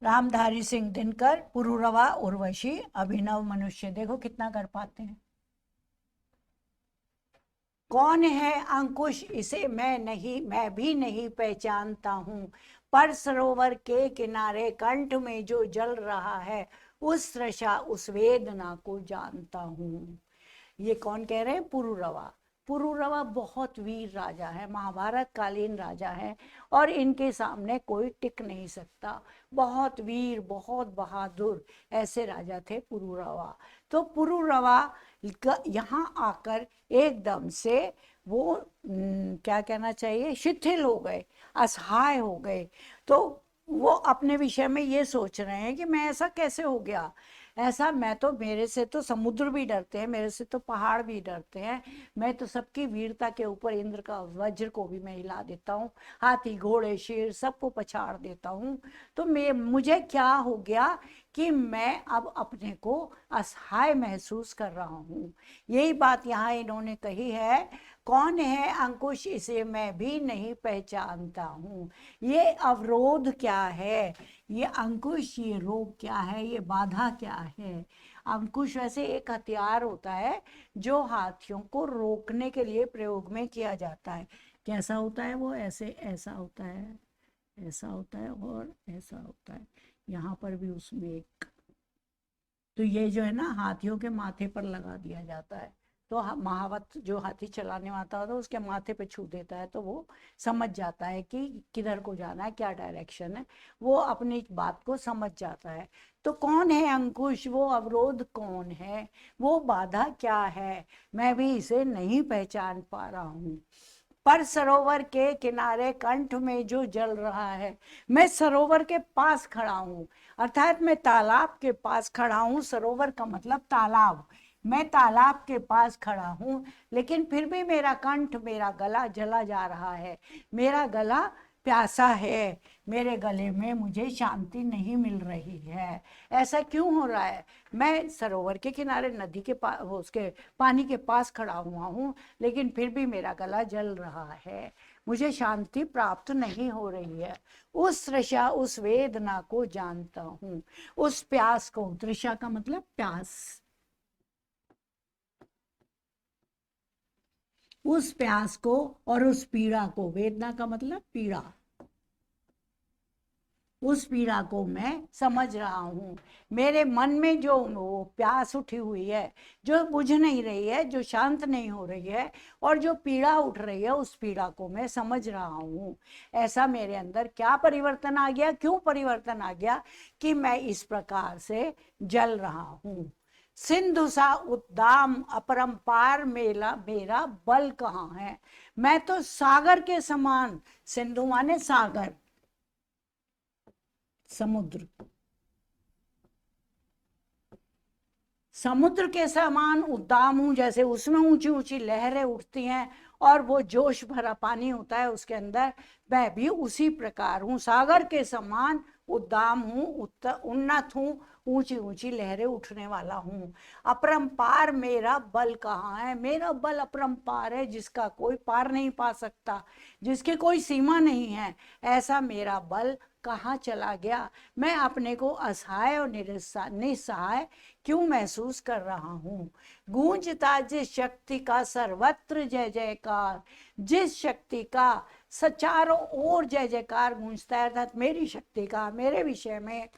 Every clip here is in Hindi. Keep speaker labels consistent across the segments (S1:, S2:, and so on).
S1: रामधारी सिंह दिनकर, पुरूरवा उर्वशी, अभिनव मनुष्य। देखो कितना कर पाते हैं। कौन है अंकुश, इसे मैं भी नहीं पहचानता हूँ। पर सरोवर के किनारे कंठ में जो जल रहा है, उस रशा उस वेदना को जानता हूँ। ये कौन कह रहे हैं? पुरूरवा। पुरूरवा बहुत वीर राजा है, महाभारत कालीन राजा है, और इनके सामने कोई टिक नहीं सकता। बहुत वीर, बहुत बहादुर ऐसे राजा थे पुरूरवा। तो पुरूरवा यहाँ आकर एकदम से वो क्या कहना चाहिए, शिथिल हो गए, असहाय हो गए। तो वो अपने विषय में ये सोच रहे हैं कि मैं ऐसा कैसे हो गया, ऐसा मैं तो, मेरे से तो समुद्र भी डरते हैं, मेरे से तो पहाड़ भी डरते हैं, मैं तो सबकी वीरता के ऊपर इंद्र का वज्र को भी मैं हिला देता हूँ, हाथी घोड़े शेर सबको पछाड़ देता हूँ। तो मुझे क्या हो गया कि मैं अब अपने को असहाय महसूस कर रहा हूँ। यही बात यहाँ इन्होंने कही है। कौन है अंकुश, इसे मैं भी नहीं पहचानता हूँ। ये अवरोध क्या है, ये अंकुश, ये रोग क्या है, ये बाधा क्या है। अंकुश वैसे एक हथियार होता है जो हाथियों को रोकने के लिए प्रयोग में किया जाता है। कैसा होता है वो? ऐसे, ऐसा होता है, ऐसा होता है और ऐसा होता है। यहाँ पर भी उसमें एक, तो ये जो है ना, हाथियों के माथे पर लगा दिया जाता है। तो महावत जो हाथी चलाने वाला होता है उसके माथे पे छू देता है, तो वो समझ जाता है कि किधर को जाना है, क्या डायरेक्शन है, वो अपनी बात को समझ जाता है। तो कौन है अंकुश, वो अवरोध कौन है, वो बाधा क्या है, मैं भी इसे नहीं पहचान पा रहा हूँ। पर सरोवर के किनारे कंठ में जो जल रहा है, मैं सरोवर के पास खड़ा हूँ, अर्थात मैं तालाब के पास खड़ा हूँ। सरोवर का मतलब तालाब। मैं तालाब के पास खड़ा हूँ, लेकिन फिर भी मेरा कंठ, मेरा गला जला जा रहा है, मेरा गला प्यासा है, मेरे गले में मुझे शांति नहीं मिल रही है। ऐसा क्यों हो रहा है? मैं सरोवर के किनारे, नदी के पास, उसके पानी के पास खड़ा हुआ हूँ, लेकिन फिर भी मेरा गला जल रहा है, मुझे शांति प्राप्त नहीं हो रही है। उस तृषा, उस वेदना को जानता हूँ, उस प्यास को, तृषा का मतलब प्यास, उस प्यास को और उस पीड़ा को, वेदना का मतलब पीड़ा, उस पीड़ा को मैं समझ रहा हूँ। मेरे मन में जो वो प्यास उठी हुई है, जो बुझ नहीं रही है, जो शांत नहीं हो रही है, और जो पीड़ा उठ रही है, उस पीड़ा को मैं समझ रहा हूँ। ऐसा मेरे अंदर क्या परिवर्तन आ गया, क्यों परिवर्तन आ गया कि मैं इस प्रकार से जल रहा हूँ। सिंधु सा उद्दाम अपरंपार मेरा मेरा बल कहाँ है। मैं तो सागर के समान, सिंधु माने सागर, समुद्र, समुद्र के समान उद्दाम हूं, जैसे उसमें ऊंची ऊंची लहरें उठती हैं और वो जोश भरा पानी होता है उसके अंदर, मैं भी उसी प्रकार हूं, सागर के समान उद्दाम हूं, उन्नत हूं, ऊंची ऊंची लहरें उठने वाला हूं। अपरंपार मेरा बल कहाँ है। मेरा बल अपरंपार है, जिसका कोई पार नहीं पा सकता, जिसकी कोई सीमा नहीं है। ऐसा मेरा बल कहाँ चला गया। मैं अपने को असहाय और निस्सहाय क्यों महसूस कर रहा हूँ। गूंजता जिस शक्ति का सर्वत्र जय जयकार, जिस शक्ति का चारों ओर जय जयकार गूंजता है, अर्थात मेरी शक्ति का, मेरे विषय में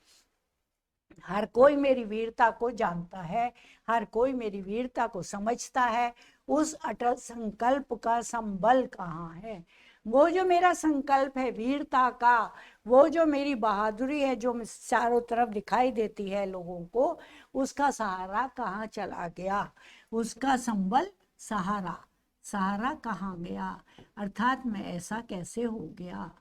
S1: हर कोई मेरी वीरता को जानता है, हर कोई मेरी वीरता को समझता है। उस अटल संकल्प का संबल कहाँ है। वो जो मेरा संकल्प है वीरता का, वो जो मेरी बहादुरी है, जो चारों तरफ दिखाई देती है लोगों को, उसका सहारा कहाँ चला गया, उसका संबल, सहारा, सहारा कहाँ गया, अर्थात मैं ऐसा कैसे हो गया।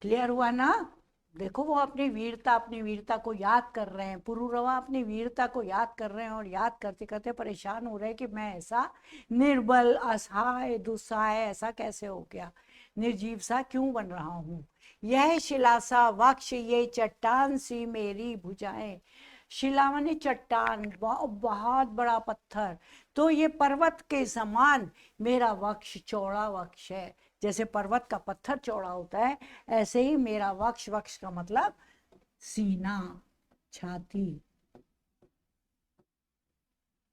S1: क्लियर हुआ ना? देखो वो अपनी वीरता को याद कर रहे हैं, पुरूरवा अपनी वीरता को याद कर रहे हैं, और याद करते करते परेशान हो रहे हैं कि मैं ऐसा निर्बल, असहाय, दुस्सहाय ऐसा कैसे हो गया, निर्जीव सा क्यों बन रहा हूँ। यह शिला सा वक्ष, ये चट्टान सी मेरी भुजाएं। शिला माने चट्टान, बहुत बड़ा पत्थर, तो ये पर्वत के समान मेरा वक्ष, चौड़ा वक्ष है, जैसे पर्वत का पत्थर चौड़ा होता है, ऐसे ही मेरा वक्ष, वक्ष का मतलब सीना, छाती,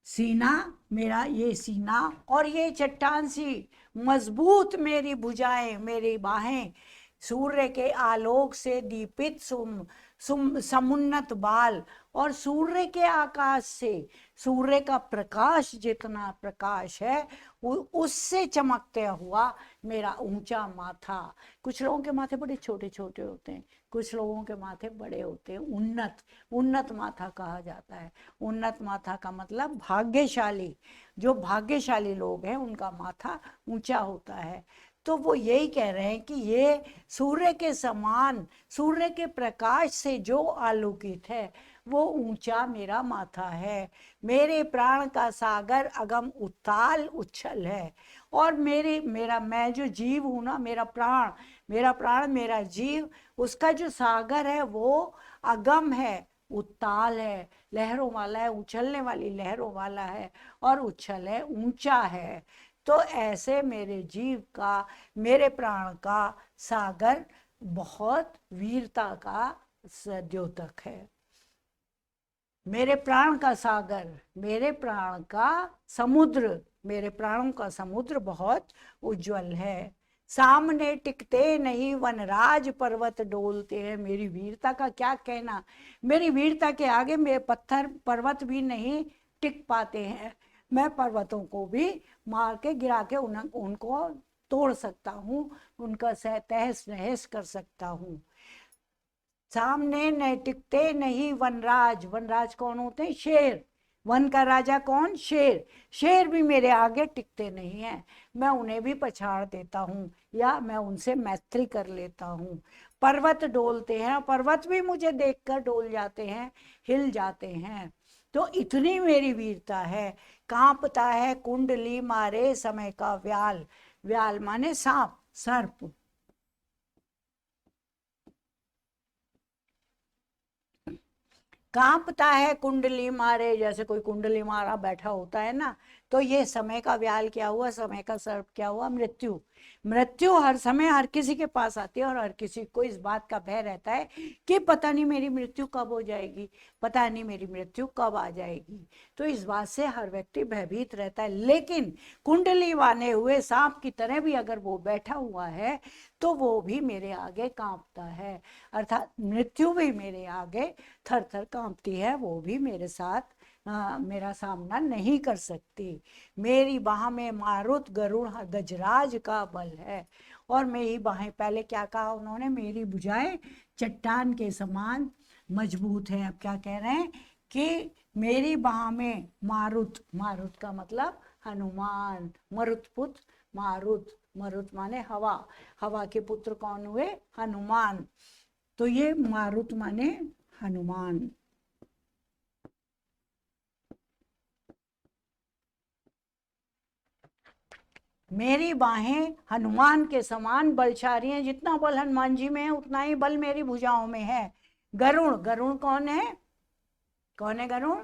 S1: सीना, मेरा ये सीना, और ये चट्टान सी मजबूत मेरी भुजाएं, मेरी बाहें, सूर्य के आलोक से दीपित समुन्नत बाल, और सूर्य के आकाश से, सूर्य का प्रकाश जितना प्रकाश है उससे चमकते हुआ मेरा ऊंचा माथा। कुछ लोगों के माथे बड़े छोटे छोटे होते हैं, कुछ लोगों के माथे बड़े होते हैं, उन्नत, उन्नत माथा कहा जाता है। उन्नत माथा का मतलब भाग्यशाली, जो भाग्यशाली लोग हैं उनका माथा ऊंचा होता है। तो वो यही कह रहे हैं कि ये सूर्य के समान, सूर्य के प्रकाश से जो आलोकित है वो ऊंचा मेरा माथा है। मेरे प्राण का सागर अगम उताल उच्छल है, और मेरा मैं जो जीव हूं ना, मेरा प्राण, मेरा जीव, उसका जो सागर है वो अगम है, उताल है, लहरों वाला है, उछलने वाली लहरों वाला है, और उच्छल है, ऊंचा है। तो ऐसे मेरे जीव का, मेरे प्राण का सागर बहुत वीरता का द्योतक है। मेरे प्राण का सागर, मेरे प्राण का समुद्र, मेरे प्राणों का समुद्र बहुत उज्जवल है। सामने टिकते नहीं वनराज पर्वत डोलते हैं। मेरी वीरता का क्या कहना, मेरी वीरता के आगे मेरे पत्थर पर्वत भी नहीं टिक पाते हैं। मैं पर्वतों को भी मार के गिरा के उनको तोड़ सकता हूँ, उनका तहस नहस कर सकता हूँ। सामने न टिकते नहीं वनराज, वनराज कौन होते हैं? शेर। वन का राजा कौन? शेर। शेर भी मेरे आगे टिकते नहीं है, मैं उन्हें भी पछाड़ देता हूँ, या मैं उनसे मैत्री कर लेता हूँ। पर्वत डोलते हैं, पर्वत भी मुझे देखकर डोल जाते हैं, हिल जाते हैं। तो इतनी मेरी वीरता है। कांपता है कुंडली मारे समय का व्याल, व्याल माने सांप, सर्प। कांपता है कुंडली मारे, जैसे कोई कुंडली मारा बैठा होता है ना, तो ये समय का व्याल क्या हुआ, समय का सर्प क्या हुआ? मृत्यु। मृत्यु हर समय हर किसी के पास आती है, और हर किसी को इस बात का भय रहता है कि पता नहीं मेरी मृत्यु कब हो जाएगी, पता नहीं मेरी मृत्यु कब आ जाएगी। तो इस बात से हर व्यक्ति भयभीत रहता है। लेकिन कुंडली बांधे हुए सांप की तरह भी अगर वो बैठा हुआ है तो वो भी मेरे आगे कांपता है, अर्थात मृत्यु भी मेरे आगे थर थर कांपती है, वो भी मेरे साथ मेरा सामना नहीं कर सकती। मेरी बाह में मारुत गरुड़ गजराज का बल है, और मेरी बाहें, पहले क्या कहा उन्होंने, मेरी भुजाएं चट्टान के समान मजबूत है। अब क्या कह रहे हैं कि मेरी बाह में मारुत, मारुत का मतलब हनुमान, मरुत पुत्र मारुत, मरुत माने हवा, हवा के पुत्र कौन हुए? हनुमान। तो ये मारुत माने हनुमान। मेरी बाहें हनुमान के समान बलशाली हैं, जितना बल हनुमान जी में है उतना ही बल मेरी भुजाओं में है। गरुड़, गरुड़ कौन है? कौन है गरुड़?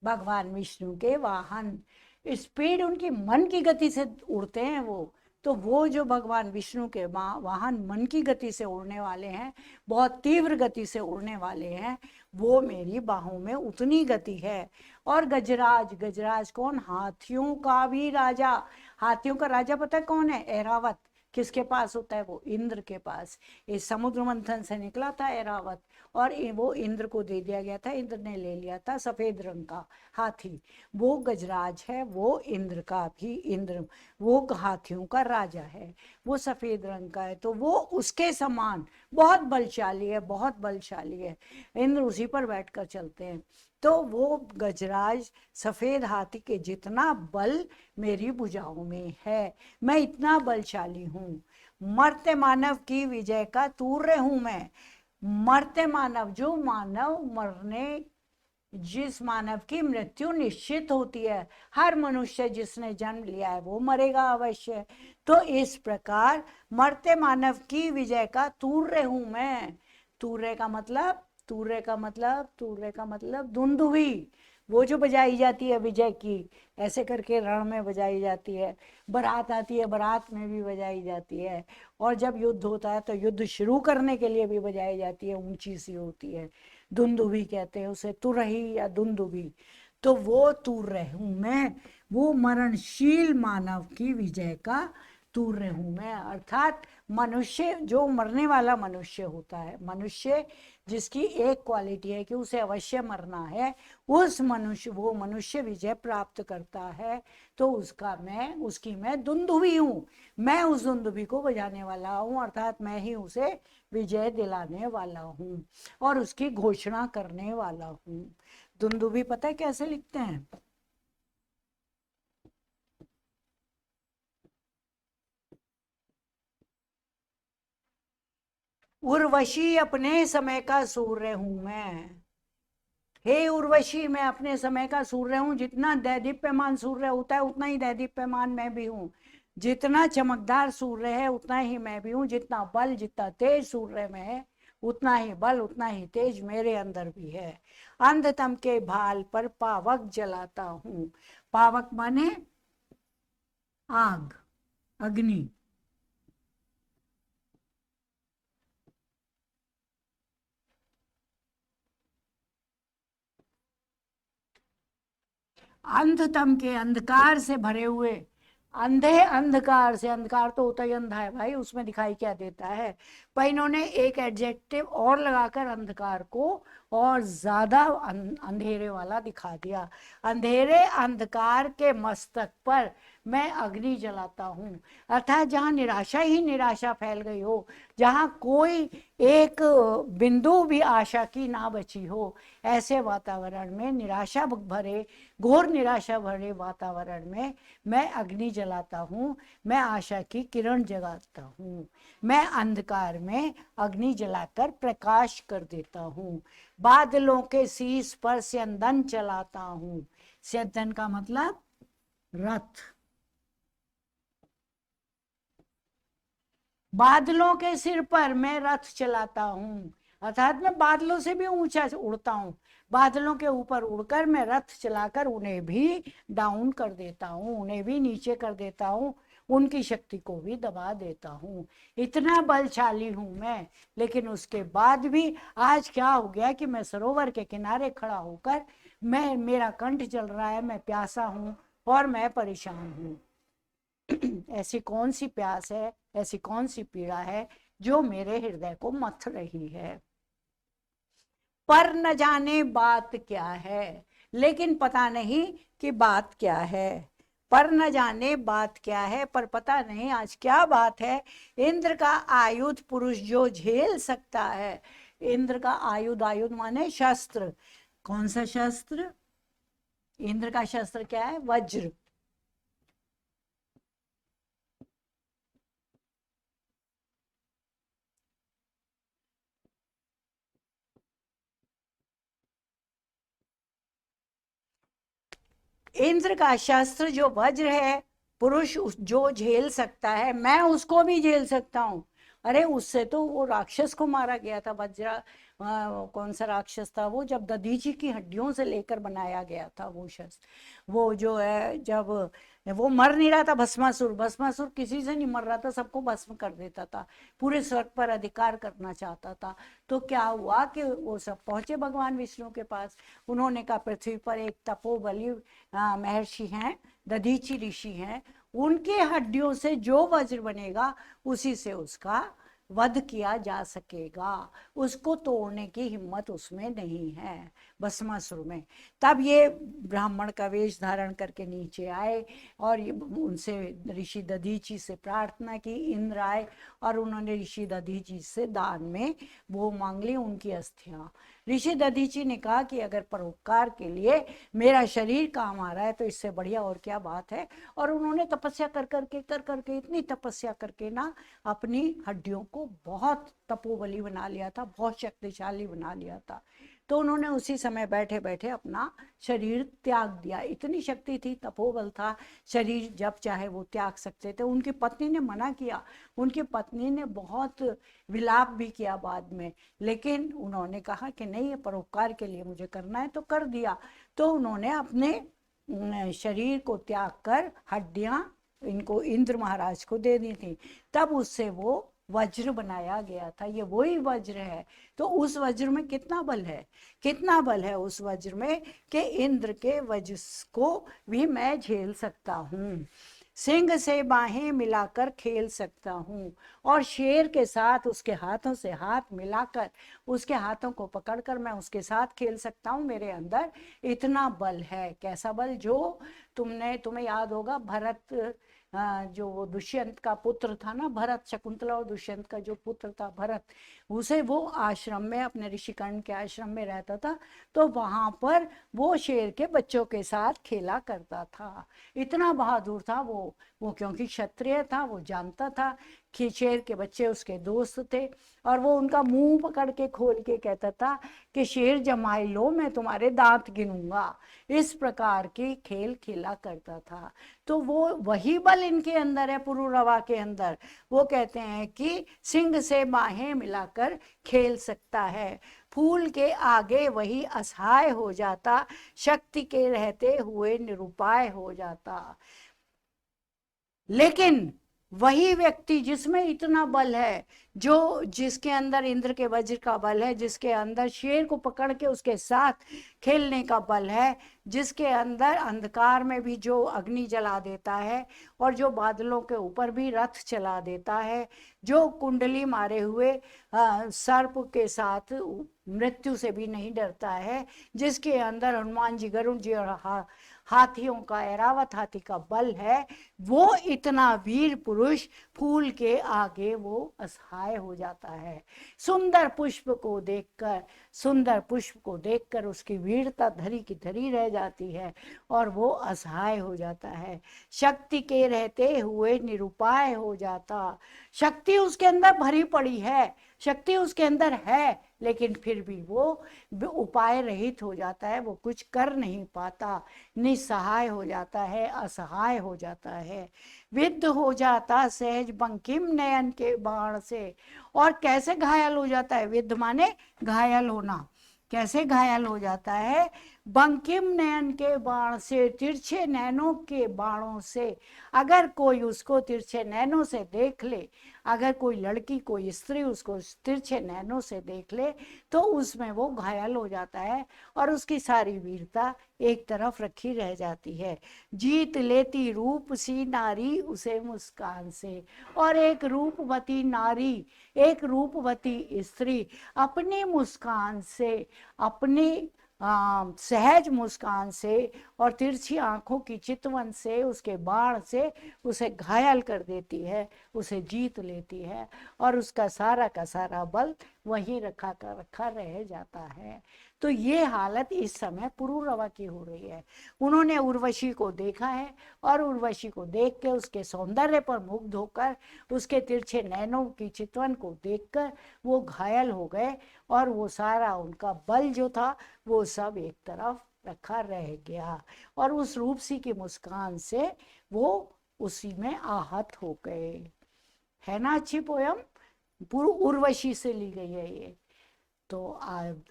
S1: भगवान विष्णु के वाहन। स्पीड उनकी मन की गति से उड़ते हैं वो। तो वो जो भगवान विष्णु के वाहन मन की गति से उड़ने वाले हैं, बहुत तीव्र गति से उड़ने वाले हैं, वो मेरी बाहों में उतनी गति है। और गजराज, गजराज कौन? हाथियों का भी राजा। हाथियों का राजा पता है कौन है? ऐरावत। किसके पास होता है वो? इंद्र के पास। इस समुद्र मंथन से निकला था ऐरावत, और वो इंद्र को दे दिया गया था, इंद्र ने ले लिया था सफेद रंग का हाथी। वो गजराज है, वो इंद्र का भी, इंद्र वो हाथियों का राजा है, वो सफेद रंग का है। तो वो उसके समान बहुत बलशाली है, बहुत बलशाली है। इंद्र उसी पर बैठकर चलते हैं। तो वो गजराज सफेद हाथी के जितना बल मेरी भुजाओं में है, मैं इतना बलशाली हूँ। मर्त्य मानव की विजय का तूर्य हूं मैं। मर्त्य मानव, जो मानव मरने, जिस मानव की मृत्यु निश्चित होती है, हर मनुष्य जिसने जन्म लिया है वो मरेगा अवश्य। तो इस प्रकार मर्त्य मानव की विजय का तूर्य हूं मैं। तूर्य का मतलब, तूर्य का मतलब, तूर्य का मतलब दुंदुभी। वो जो बजाई जाती है विजय की, ऐसे करके रण में बजाई जाती है। बारात आती है, बारात में भी बजाई जाती है। और जब युद्ध होता है तो युद्ध शुरू करने के लिए भी बजाई जाती है, ऊंची सी होती है, दुंदुभी कहते हैं उसे, तुरही या दुंदुभी। तो वो तूर्य हूं मैं, वो मरणशील मानव की विजय का तूर्य हूं मैं। अर्थात मनुष्य, जो मरने वाला मनुष्य होता है, मनुष्य जिसकी एक क्वालिटी है कि उसे अवश्य मरना है, उस मनुष्य, वो मनुष्य विजय प्राप्त करता है तो उसका मैं, उसकी मैं दुंदुभी हूं। मैं उस दुंदुभी को बजाने वाला हूं, अर्थात मैं ही उसे विजय दिलाने वाला हूं और उसकी घोषणा करने वाला हूं। दुंदुभी पता है कैसे लिखते हैं? उर्वशी अपने समय का सूर्य हूं मैं। हे उर्वशी, मैं अपने समय का सूर्य हूं। जितना दैदीप्यमान सूर्य होता है उतना ही दैदीप्यमान मैं भी हूं। जितना चमकदार सूर्य है उतना ही मैं भी हूं। जितना बल, जितना तेज सूर्य में है, उतना ही बल, उतना ही तेज मेरे अंदर भी है। अंधतम के भाल पर पावक जलाता हूं। पावक माने आग, अग्नि। अंधतम के, अंधकार से भरे हुए, अंधे अंधकार से, अंधकार तो होता ही अंधा है भाई, उसमें दिखाई क्या देता है। पर इन्होंने एक एडजेक्टिव और लगाकर अंधकार को और ज्यादा अंधेरे वाला दिखा दिया। अंधेरे अंधकार के मस्तक पर मैं अग्नि जलाता हूँ। अर्थात जहाँ निराशा ही निराशा फैल गई हो, जहाँ कोई एक बिंदु भी आशा की ना बची हो, ऐसे वातावरण में, निराशा भरे, घोर निराशा भरे वातावरण में मैं अग्नि जलाता हूँ। मैं आशा की किरण जगाता हूँ। मैं अंधकार में अग्नि जलाकर प्रकाश कर देता हूँ। बादलों के शीश पर स्यंदन चलाता हूँ। स्यंदन का मतलब रथ। बादलों के सिर पर मैं रथ चलाता हूँ, अर्थात मैं बादलों से भी ऊंचा उड़ता हूँ। बादलों के ऊपर उड़कर मैं रथ चलाकर उन्हें भी डाउन कर देता हूँ, उन्हें भी नीचे कर देता हूँ, उनकी शक्ति को भी दबा देता हूँ। इतना बलशाली हूं मैं। लेकिन उसके बाद भी आज क्या हो गया कि मैं सरोवर के किनारे खड़ा होकर, मैं, मेरा कंठ जल रहा है, मैं प्यासा हूं और मैं परेशान हूं। ऐसी कौन सी प्यास है, ऐसी कौन सी पीड़ा है जो मेरे हृदय को मथ रही है। पर न जाने बात क्या है, लेकिन पता नहीं कि बात क्या है। पर न जाने बात क्या है, पर पता नहीं आज क्या बात है। इंद्र का आयुध पुरुष जो झेल सकता है। इंद्र का आयुध, आयुध माने शस्त्र। कौन सा शस्त्र? इंद्र का शस्त्र क्या है? वज्र। इंद्र का शस्त्र जो वज्र है, पुरुष जो झेल सकता है, मैं उसको भी झेल सकता हूं। अरे उससे तो वो राक्षस को मारा गया था, वज्र, कौन सा राक्षस था वो, जब दधीची की हड्डियों से लेकर बनाया गया था वो शस्त्र। वो जो है, जब वो मर नहीं रहा था, भस्मासुर, भस्मासुर किसी से नहीं मर रहा था, सबको भस्म कर देता था, पूरे स्वर्ग पर अधिकार करना चाहता था। तो क्या हुआ कि वो सब पहुंचे भगवान विष्णु के पास। उन्होंने कहा पृथ्वी पर एक तपोबली महर्षि हैं, दधीची ऋषि हैं, उनके हड्डियों से जो वज्र बनेगा उसी से उसका वध किया जा सकेगा। उसको तोड़ने की हिम्मत उसमें नहीं है, भस्मासुर में। तब ये ब्राह्मण का वेश धारण करके नीचे आए और उनसे ऋषि दधीची से प्रार्थना की। इंद्र आए और उन्होंने ऋषि दधीची से दान में वो मांग ली, उनकी अस्थियां। ऋषि दधीची ने कहा कि अगर परोपकार के लिए मेरा शरीर काम आ रहा है तो इससे बढ़िया और क्या बात है। और उन्होंने तपस्या कर करके इतनी तपस्या करके ना अपनी हड्डियों को बहुत तपोबली बना लिया था, बहुत शक्तिशाली बना लिया था। तो उन्होंने उसी समय बैठे बैठे अपना शरीर त्याग दिया। इतनी शक्ति थी, तपोबल था, शरीर जब चाहे वो त्याग सकते थे। उनकी पत्नी ने मना किया, उनकी पत्नी ने बहुत विलाप भी किया बाद में, लेकिन उन्होंने कहा कि नहीं, ये परोपकार के लिए मुझे करना है, तो कर दिया। तो उन्होंने अपने शरीर को त्याग कर हड्डियां इनको इंद्र महाराज को दे दी थी। तब उससे वो वज्र बनाया गया था। ये वही वज्र है। तो उस वज्र में कितना बल है, कितना बल है उस वज्र में कि इंद्र के वज्र को भी मैं झेल सकता हूँ, सिंह से बाहें मिलाकर खेल सकता हूँ, और शेर के साथ उसके हाथों से हाथ मिलाकर उसके हाथों को पकड़कर मैं उसके साथ खेल सकता हूँ। मेरे अंदर इतना बल है। कैसा बल? जो तुम्हें याद होगा, भरत, जो वो दुष्यंत का पुत्र था ना, भरत, शकुंतला और दुष्यंत का जो पुत्र था भरत, उसे वो आश्रम में, अपने ऋषिकर्ण के आश्रम में रहता था, तो वहां पर वो शेर के बच्चों के साथ खेला करता था। इतना बहादुर था वो क्योंकि क्षत्रिय था, वो जानता था कि शेर के बच्चे उसके दोस्त थे, और वो उनका मुंह पकड़ के खोल के कहता था कि शेर जमाई लो, मैं तुम्हारे दांत गिनूंगा। इस प्रकार की खेल खेला करता था। तो वो वही बल इनके अंदर है, पुरुरवा के अंदर। वो कहते हैं कि सिंह से बाहें मिलाकर खेल सकता है, फूल के आगे वही असहाय हो जाता, शक्ति के रहते हुए निरुपाय हो जाता। लेकिन वही व्यक्ति जिसमें इतना बल है, जिसके अंदर इंद्र के वज्र का बल है, जिसके अंदर शेर को पकड़ के उसके साथ खेलने का बल है, जिसके अंदर अंधकार में भी जो अग्नि जला देता है, और जो बादलों के ऊपर भी रथ चला देता है, जो कुंडली मारे हुए सर्प के साथ मृत्यु से भी नहीं डरता है, जिसके अंदर हनुमान जी, गरुड़ जी और हाथियों का, ऐरावत हाथी का बल है, वो इतना वीर पुरुष फूल के आगे वो असहाय हो जाता है। सुंदर पुष्प को देखकर उसकी वीरता धरी की धरी रह जाती है, और वो असहाय हो जाता है, शक्ति के रहते हुए निरुपाय हो जाता। शक्ति उसके अंदर भरी पड़ी है, शक्ति उसके अंदर है, लेकिन फिर भी वो उपाय रहित हो जाता है, वो कुछ कर नहीं पाता, निसहाय हो जाता है, असहाय हो जाता है, विद्ध हो जाता सहज बंकिम नयन के बाण से। और कैसे घायल हो जाता है? विद्ध माने घायल होना। कैसे घायल हो जाता है? बंकिम नयन के बाण से, तिरछे नैनों के बाणों से। अगर कोई उसको तिरछे नैनों से देख ले, अगर कोई लड़की, कोई स्त्री उसको तिरछे नैनों से देख ले, तो उसमें वो घायल हो जाता है, और उसकी सारी वीरता एक तरफ रखी रह जाती है। जीत लेती रूप सी नारी उसे मुस्कान से। और एक रूपवती नारी, एक रूपवती स्त्री अपनी मुस्कान से, अपनी सहज मुस्कान से और तिरछी आंखों की चितवन से, उसके बाण से उसे घायल कर देती है, उसे जीत लेती है, और उसका सारा का सारा बल वहीं रखा रह जाता है। तो ये हालत इस समय पुरुरवा की हो रही है। उन्होंने उर्वशी को देखा है, और उर्वशी को देख के उसके सौंदर्य पर मुग्ध होकर, उसके तिरछे नैनों की चितवन को देखकर वो घायल हो गए, और वो सारा उनका बल जो था वो सब एक तरफ रखा रह गया, और उस रूपसी की मुस्कान से वो उसी में आहत हो गए। है ना अच्छी पोयम? उर्वशी से ली गई है ये। तो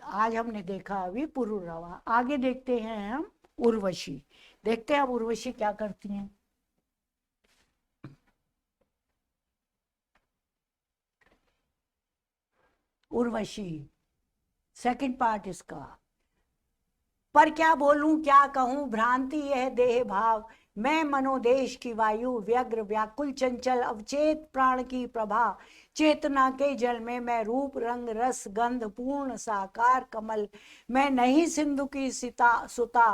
S1: आज हमने देखा अभी पुरुरवा, आगे देखते हैं हम उर्वशी। देखते हैं अब उर्वशी क्या करती हैं। उर्वशी सेकंड पार्ट इसका। पर क्या बोलूं क्या कहूं, भ्रांति यह देह भाव, मैं मनोदेश की वायु, व्यग्र व्याकुल चंचल अवचेत प्राण की प्रभा, चेतना के जल में मैं रूप रंग रस गंध पूर्ण साकार कमल, मैं नहीं सिंधु की सुता,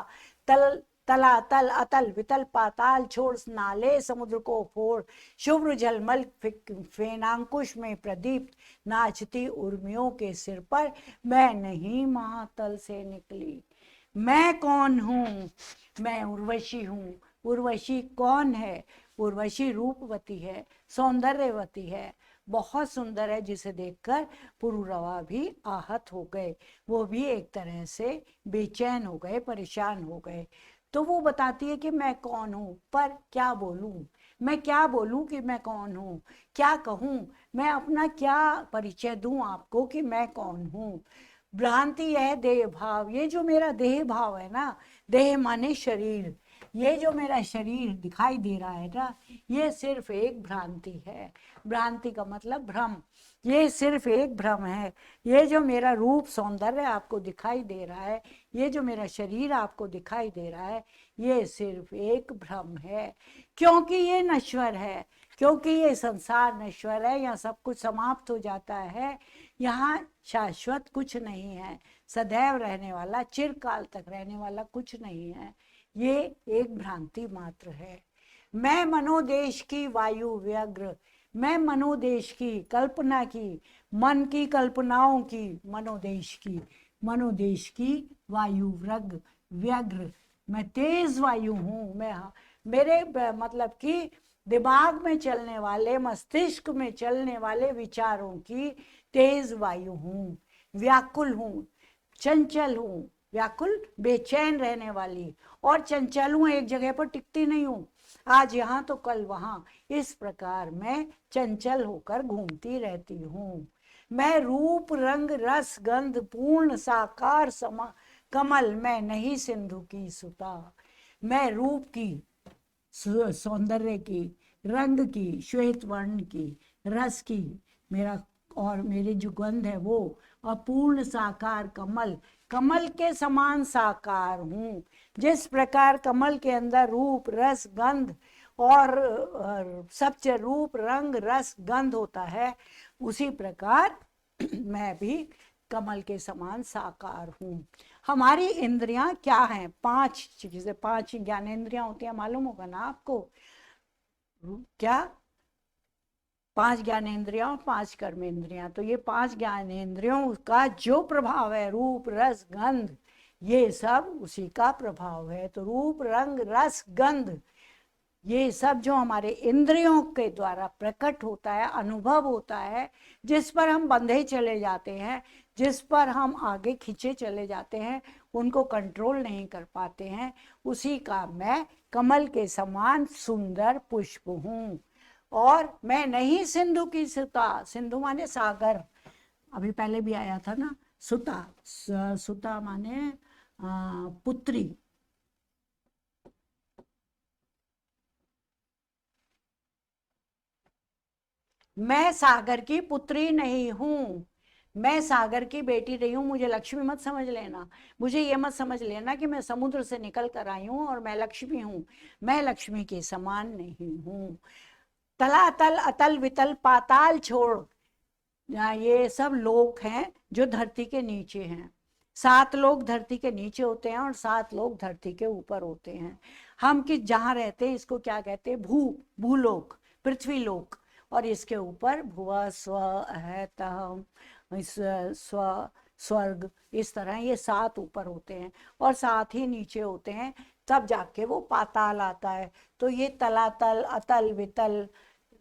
S1: तल तलातल अतल वितल पाताल छोड़, नाले समुद्र को फोड़, शुभ्र जलमल फेनांकुश में प्रदीप्त, नाचती उर्मियों के सिर पर, मैं नहीं महातल से निकली। मैं कौन हूँ? मैं उर्वशी हूँ। उर्वशी कौन है? उर्वशी रूपवती है, सौंदर्यवती है, बहुत सुंदर है, जिसे देखकर पुरुरवा भी आहत हो गए, वो भी एक तरह से बेचैन हो गए, परेशान हो गए। तो वो बताती है कि मैं कौन हूँ, पर क्या बोलूँ, मैं क्या बोलूँ कि मैं कौन हूँ, क्या कहूँ, मैं अपना क्या परिचय दूँ आपको कि मैं कौन हूँ। भ्रांति है देह भाव, ये जो मेरा देह भाव है ना, देह माने शरीर, ये जो मेरा शरीर दिखाई दे रहा है ना, ये सिर्फ एक भ्रांति है। भ्रांति का मतलब भ्रम, ये सिर्फ एक भ्रम है। ये जो मेरा रूप सौंदर्य आपको दिखाई दे रहा है, ये जो मेरा शरीर आपको दिखाई दे रहा है, ये सिर्फ एक भ्रम है, क्योंकि ये नश्वर है, क्योंकि ये संसार नश्वर है, यहाँ सब कुछ समाप्त हो जाता है, यहाँ शाश्वत कुछ नहीं है, सदैव रहने वाला, चिरकाल तक रहने वाला कुछ नहीं है, ये एक भ्रांति मात्र है। मैं मनोदेश की वायु व्यग्र, मैं मनोदेश की कल्पना की, मन की कल्पनाओं की, मनोदेश की वायु व्यग्र व्यग्र, मैं तेज वायु हूँ, मैं मेरे मतलब कि दिमाग में चलने वाले, मस्तिष्क में चलने वाले विचारों की तेज वायु हूँ, व्याकुल हूँ, चंचल हूँ, व्याकुल बेचैन रहने वाली, और चंचल हूँ, एक जगह पर टिकती नहीं हूँ, आज यहाँ तो कल वहां, इस प्रकार मैं चंचल होकर घूमती रहती हूँ। मैं रूप रंग रस गंध पूर्ण साकार समा कमल, मैं नहीं सिंधु की सुता। मैं रूप की, सौंदर्य की, रंग की, श्वेत वर्ण की, रस की, मेरा और मेरी जो गंध है वो, अपूर्ण साकार कमल, कमल के समान साकार हूँ। जिस प्रकार कमल के अंदर रूप रस गंध और सब रूप रंग रस गंध होता है, उसी प्रकार मैं भी कमल के समान साकार हूँ। हमारी इंद्रियां क्या हैं? 5 चीजें, 5 ज्ञानेंद्रियां होती हैं, मालूम होगा ना आपको? क्या? 5 ज्ञानेंद्रियां और 5 कर्मेंद्रियां। तो ये 5 ज्ञानेंद्रियों का जो प्रभाव है, रूप रस गंध, ये सब उसी का प्रभाव है। तो रूप रंग रस गंध, ये सब जो हमारे इंद्रियों के द्वारा प्रकट होता है, अनुभव होता है, जिस पर हम बंधे चले जाते हैं, जिस पर हम आगे खींचे चले जाते हैं, उनको कंट्रोल नहीं कर पाते हैं, उसी का मैं कमल के समान सुंदर पुष्प हूँ। और मैं नहीं सिंधु की सुता, सिंधु माने सागर, अभी पहले भी आया था ना, सुता, सुता माने पुत्री। मैं सागर की पुत्री नहीं हूँ, मैं सागर की बेटी नहीं हूँ, मुझे लक्ष्मी मत समझ लेना, मुझे ये मत समझ लेना कि मैं समुद्र से निकल कर आई हूँ और मैं लक्ष्मी हूँ, मैं लक्ष्मी के समान नहीं हूँ। तलातल अतल वितल पाताल छोड़, ये सब लोग हैं जो धरती के नीचे हैं। 7 लोग धरती के नीचे होते हैं और 7 लोग धरती के ऊपर होते हैं। हम किस जहाँ रहते हैं इसको क्या कहते हैं? भूलोक, पृथ्वी लोक, और इसके ऊपर भुवा स्व है तम स्व स्वर्ग, इस तरह ये 7 ऊपर होते हैं और 7 ही नीचे होते हैं, तब जाके वो पाताल आता है। तो ये तलातल अतल वितल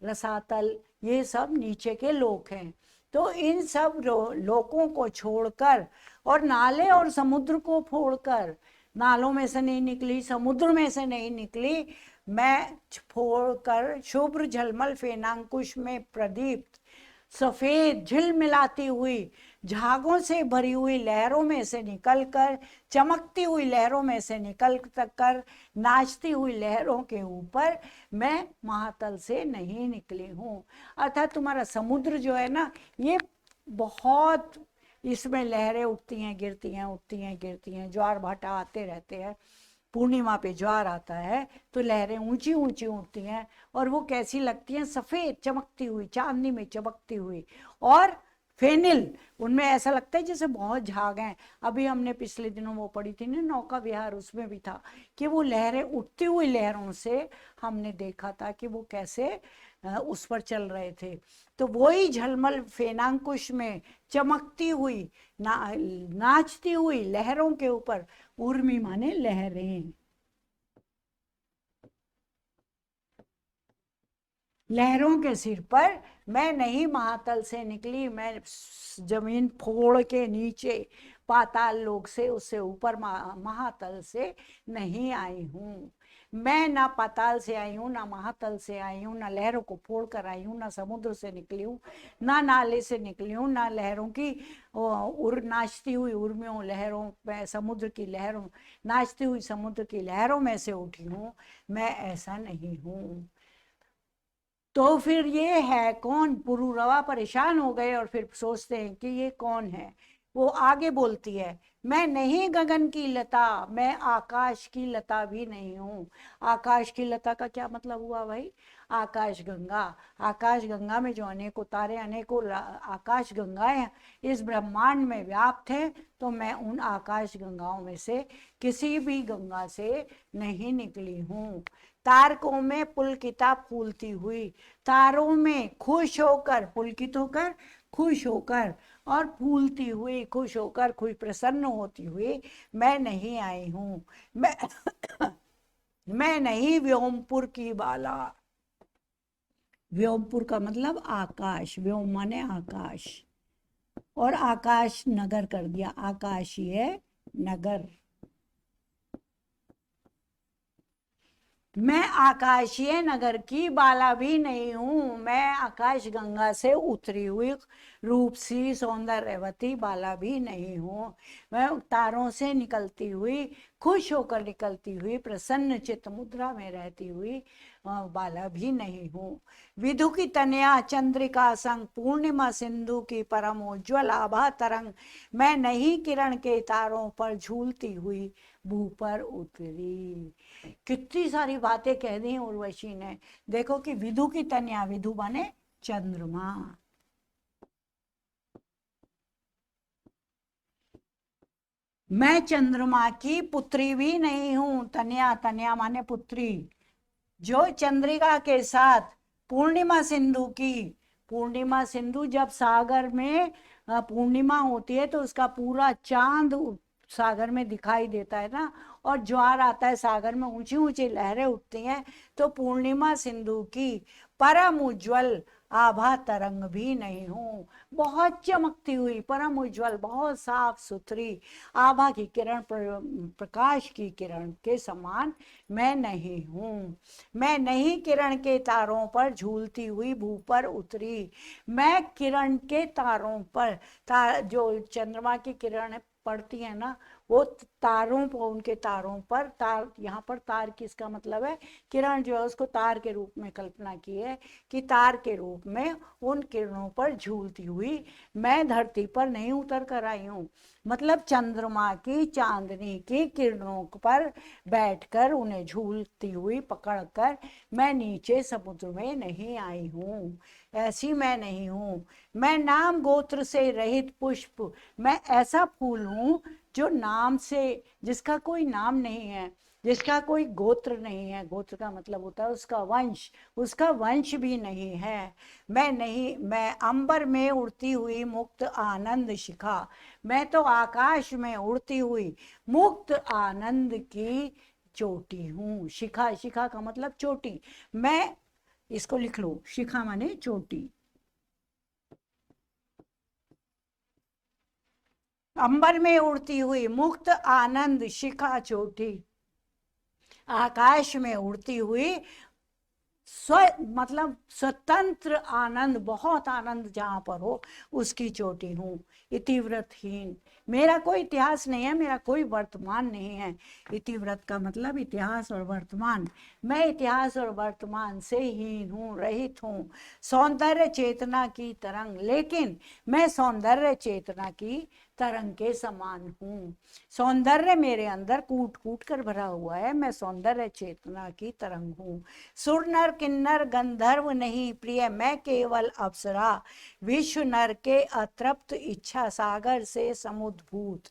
S1: रसातल, ये सब नीचे के लोक हैं। तो इन सब लोकों को छोड़कर और नाले और समुद्र को फोड़कर, नालों में से नहीं निकली, समुद्र में से नहीं निकली, मैं फोड़कर शुभ्र झलमल फेनांकुश में प्रदीप्त सफेद झिलमिलाती हुई झागों से भरी हुई लहरों में से निकलकर, चमकती हुई लहरों में से निकल कर, नाचती हुई लहरों के ऊपर मैं महातल से नहीं निकली हूँ। अर्थात तुम्हारा समुद्र जो है ना, ये बहुत, इसमें लहरें उठती हैं गिरती हैं, उठती हैं गिरती हैं, ज्वार भाटा आते रहते हैं। पूर्णिमा पे ज्वार आता है तो लहरें ऊंची ऊंची उठती हैं, और वो कैसी लगती हैं? सफेद चमकती हुई, चांदनी में चमकती हुई, और फेनिल, उनमें ऐसा लगता है जैसे बहुत झाग हैं। अभी हमने पिछले दिनों वो पढ़ी थी ना, नौका विहार, उसमें भी था कि वो लहरें, उठती हुई लहरों से हमने देखा था कि वो कैसे उस पर चल रहे थे। तो वही झलमल फेनांकुश में चमकती हुई, नाचती हुई लहरों के ऊपर, उर्मी माने लहरें, लहरों के सिर पर मैं नहीं महातल से निकली, मैं जमीन फोड़ के नीचे पाताल लोक से उससे ऊपर महातल से नहीं आई हूँ। मैं ना पाताल से आई हूँ, ना महातल से आई हूँ, ना लहरों को फोड़ कर आई हूँ, ना समुद्र से निकली हूँ, ना नाले से निकली हूँ, ना लहरों की नाचती हुई उर्मियों लहरों में, समुद्र की लहरों, नाचती हुई समुद्र की लहरों में से उठी हूँ। मैं ऐसा नहीं हूँ। तो फिर ये है कौन? पुरूरवा परेशान हो गए और फिर सोचते हैं कि ये कौन है। वो आगे बोलती है, मैं नहीं गगन की लता, मैं आकाश की लता भी नहीं हूँ। आकाश की लता का क्या मतलब हुआ भाई? आकाश गंगा। आकाश गंगा में जो अनेकों तारे, अनेकों आकाश गंगाएं इस ब्रह्मांड में व्याप्त है, तो मैं उन आकाश गंगाओं में से किसी भी गंगा से नहीं निकली हूँ। तारकों में पुलकिता फूलती हुई, तारों में खुश होकर, पुलकित होकर, खुश होकर, और फूलती हुई, खुश होकर, खुश प्रसन्न होती हुई मैं नहीं आई हूँ। मैं मैं नहीं व्योमपुर की बाला। व्योमपुर का मतलब आकाश, व्योम माने आकाश, और आकाश नगर कर दिया, आकाशीय नगर। मैं आकाशीय नगर की बाला भी नहीं हूँ, मैं आकाश गंगा से उतरी हुई रूप सी सौंदर्यवती बाला भी नहीं हूँ। मैं तारों से निकलती हुई, खुश होकर निकलती हुई, प्रसन्न चित्त मुद्रा में रहती हुई बाला भी नहीं हूँ। विधु की तनया चंद्रिका संग, पूर्णिमा सिंधु की परम उज्ज्वल आभा तरंग, मैं नहीं किरण के तारों पर झूलती हुई भू पर उतरी। कितनी सारी बातें कह दी उर्वशी ने। देखो कि विधु की तनया, विधु बने चंद्रमा, मैं चंद्रमा की पुत्री भी नहीं हूं। तनया, तनया माने पुत्री, जो चंद्रिका के साथ पूर्णिमा सिंधु की, पूर्णिमा सिंधु जब सागर में पूर्णिमा होती है तो उसका पूरा चांद सागर में दिखाई देता है ना, और ज्वार आता है सागर में, ऊंची ऊंची लहरें उठती हैं, तो पूर्णिमा सिंधु की परम उज्ज्वल आभा तरंग भी नहीं हूँ। बहुत चमकती हुई, परम उज्ज्वल, बहुत साफ सुथरी आभा की किरण, प्रकाश की किरण के समान मैं नहीं हूँ। मैं नहीं किरण के तारों पर झूलती हुई भू पर उतरी। मैं किरण के तारों पर, जो चंद्रमा की किरण पड़ती है ना, वो तारों पर, उनके तारों पर, तार, यहाँ पर तार किसका मतलब है? किरण जो है उसको तार के रूप में कल्पना की है, कि तार के रूप में उन किरणों पर झूलती हुई मैं धरती पर नहीं उतर कर आई हूँ। मतलब चंद्रमा की, चांदनी की किरणों पर बैठकर उन्हें झूलती हुई पकड़कर मैं नीचे समुद्र में नहीं आई हूँ। ऐसी मैं नहीं हूँ। मैं नाम गोत्र से रहित पुष्प, मैं ऐसा फूल हूँ जो नाम से, जिसका कोई नाम नहीं है, जिसका कोई गोत्र नहीं है। गोत्र का मतलब होता है उसका वंश, उसका वंश भी नहीं है। मैं अंबर में उड़ती हुई मुक्त आनंद शिखा, मैं तो आकाश में उड़ती हुई मुक्त आनंद की चोटी हूँ। शिखा, शिखा का मतलब चोटी। मैं, इसको लिख लो, शिखा माने चोटी। अंबर में उड़ती हुई मुक्त आनंद शिखा चोटी, आकाश में उड़ती हुई स्व, मतलब स्वतंत्र आनंद, बहुत आनंद जहां पर हो उसकी चोटी हूँ। इतिव्रतहीन, मेरा कोई इतिहास नहीं है, मेरा कोई वर्तमान नहीं है। इतिव्रत का मतलब इतिहास और वर्तमान। मैं इतिहास और वर्तमान से हीन हूँ, रहित हूँ। सौंदर्य चेतना की तरंग, लेकिन मैं सौंदर्य चेतना की तरंग के समान हूँ। सौंदर्य मेरे अंदर कूट कूट कर भरा हुआ है, मैं सौंदर्य चेतना की तरंग हूँ। सुर नर किन्नर गंधर्व नहीं प्रिय, मैं केवल अप्सरा, विश्व नर के अतृप्त इच्छा सागर से समुद्भूत।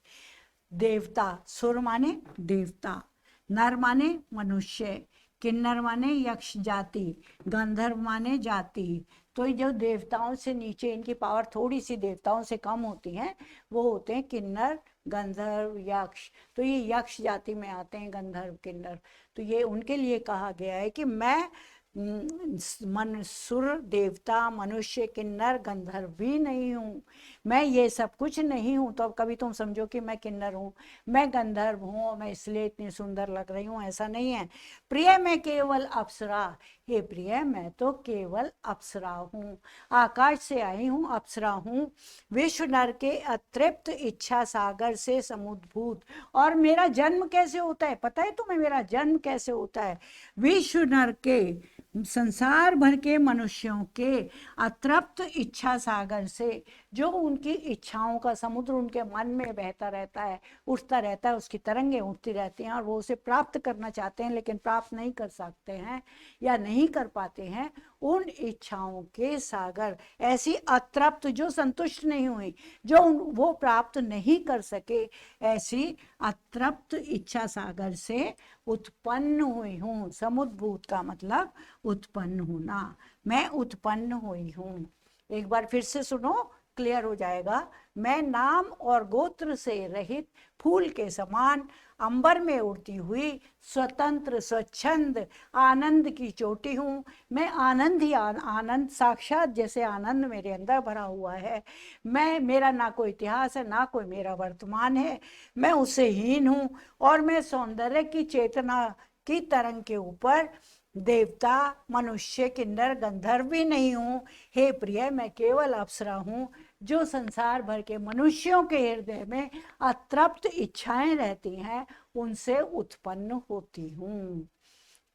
S1: देवता, सुर माने देवता, नर माने मनुष्य, किन्नर माने यक्ष जाति, गंधर्व माने जाति। तो ये जो देवताओं से नीचे, इनकी पावर थोड़ी सी देवताओं से कम होती है, वो होते हैं किन्नर, गंधर्व, यक्ष। तो ये यक्ष जाति में आते हैं, गंधर्व, किन्नर। तो ये उनके लिए कहा गया है कि मैं मन सुर देवता मनुष्य किन्नर गंधर्व भी नहीं हूँ। मैं ये सब कुछ नहीं हूँ। तो अब कभी तुम समझो कि मैं किन्नर हूँ, मैं गंधर्व हूँ, मैं इसलिए इतनी सुंदर लग रही हूँ, ऐसा नहीं है। प्रिय मैं केवल अप्सरा, हे प्रिय मैं तो केवल अप्सरा हूँ, आकाश से आई हूँ, अप्सरा हूँ, विश्व नर के अतृप्त इच्छा सागर से समुद्भूत। और मेरा जन्म कैसे होता है पता है तुम्हें? मेरा जन्म कैसे होता है? विश्व नर के, संसार भर के मनुष्यों के अतृप्त इच्छा सागर से, जो उनकी इच्छाओं का समुद्र उनके मन में बहता रहता है, उठता रहता है, उसकी तरंगें उठती रहती हैं और वो उसे प्राप्त करना चाहते हैं लेकिन प्राप्त नहीं कर सकते हैं या नहीं कर पाते हैं, उन इच्छाओं के सागर, ऐसी अतृप्त जो संतुष्ट नहीं हुई, जो वो प्राप्त नहीं कर सके, ऐसी अतृप्त इच्छा सागर से उत्पन्न हुई हूँ। समुद्भूत का मतलब उत्पन्न होना। मैं उत्पन्न हुई हूँ। एक बार फिर से सुनो, क्लियर हो जाएगा। मैं नाम और गोत्र से रहित फूल के समान अंबर में उड़ती हुई स्वतंत्र स्वच्छंद आनंद की चोटी हूँ। मैं आनंद ही आनंद, साक्षात जैसे आनंद मेरे अंदर भरा हुआ है। मेरा ना कोई इतिहास है, ना कोई मेरा वर्तमान है, मैं उससे हीन हूँ। और मैं सौंदर्य की चेतना की तरंग के ऊपर देवता मनुष्य किन्नर गंधर्व भी नहीं हूँ। हे प्रिय मैं केवल अप्सरा हूँ, जो संसार भर के मनुष्यों के हृदय में अतृप्त इच्छाएं रहती हैं, उनसे उत्पन्न होती हूँ।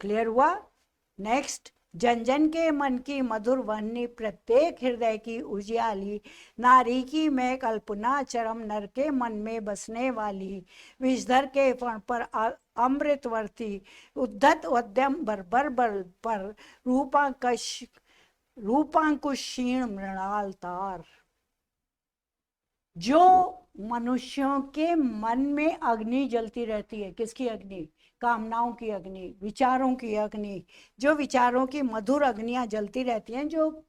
S1: क्लियर हुआ? नेक्स्ट, जन जन के मन की मधुर वाणी, प्रत्येक हृदय की उजियाली, नारी की मैं कल्पना, चरम नर के मन में बसने वाली, विषधर के फण पर अमृतवर्ती, उद्धत उद्यम बर्बर बल पर रूपांकुश क्षीण मृणाल तार। जो मनुष्यों के मन में अग्नि जलती रहती है, किसकी अग्नि? कामनाओं की अग्नि, विचारों की अग्नि, जो विचारों की मधुर अग्नियां जलती रहती हैं, जो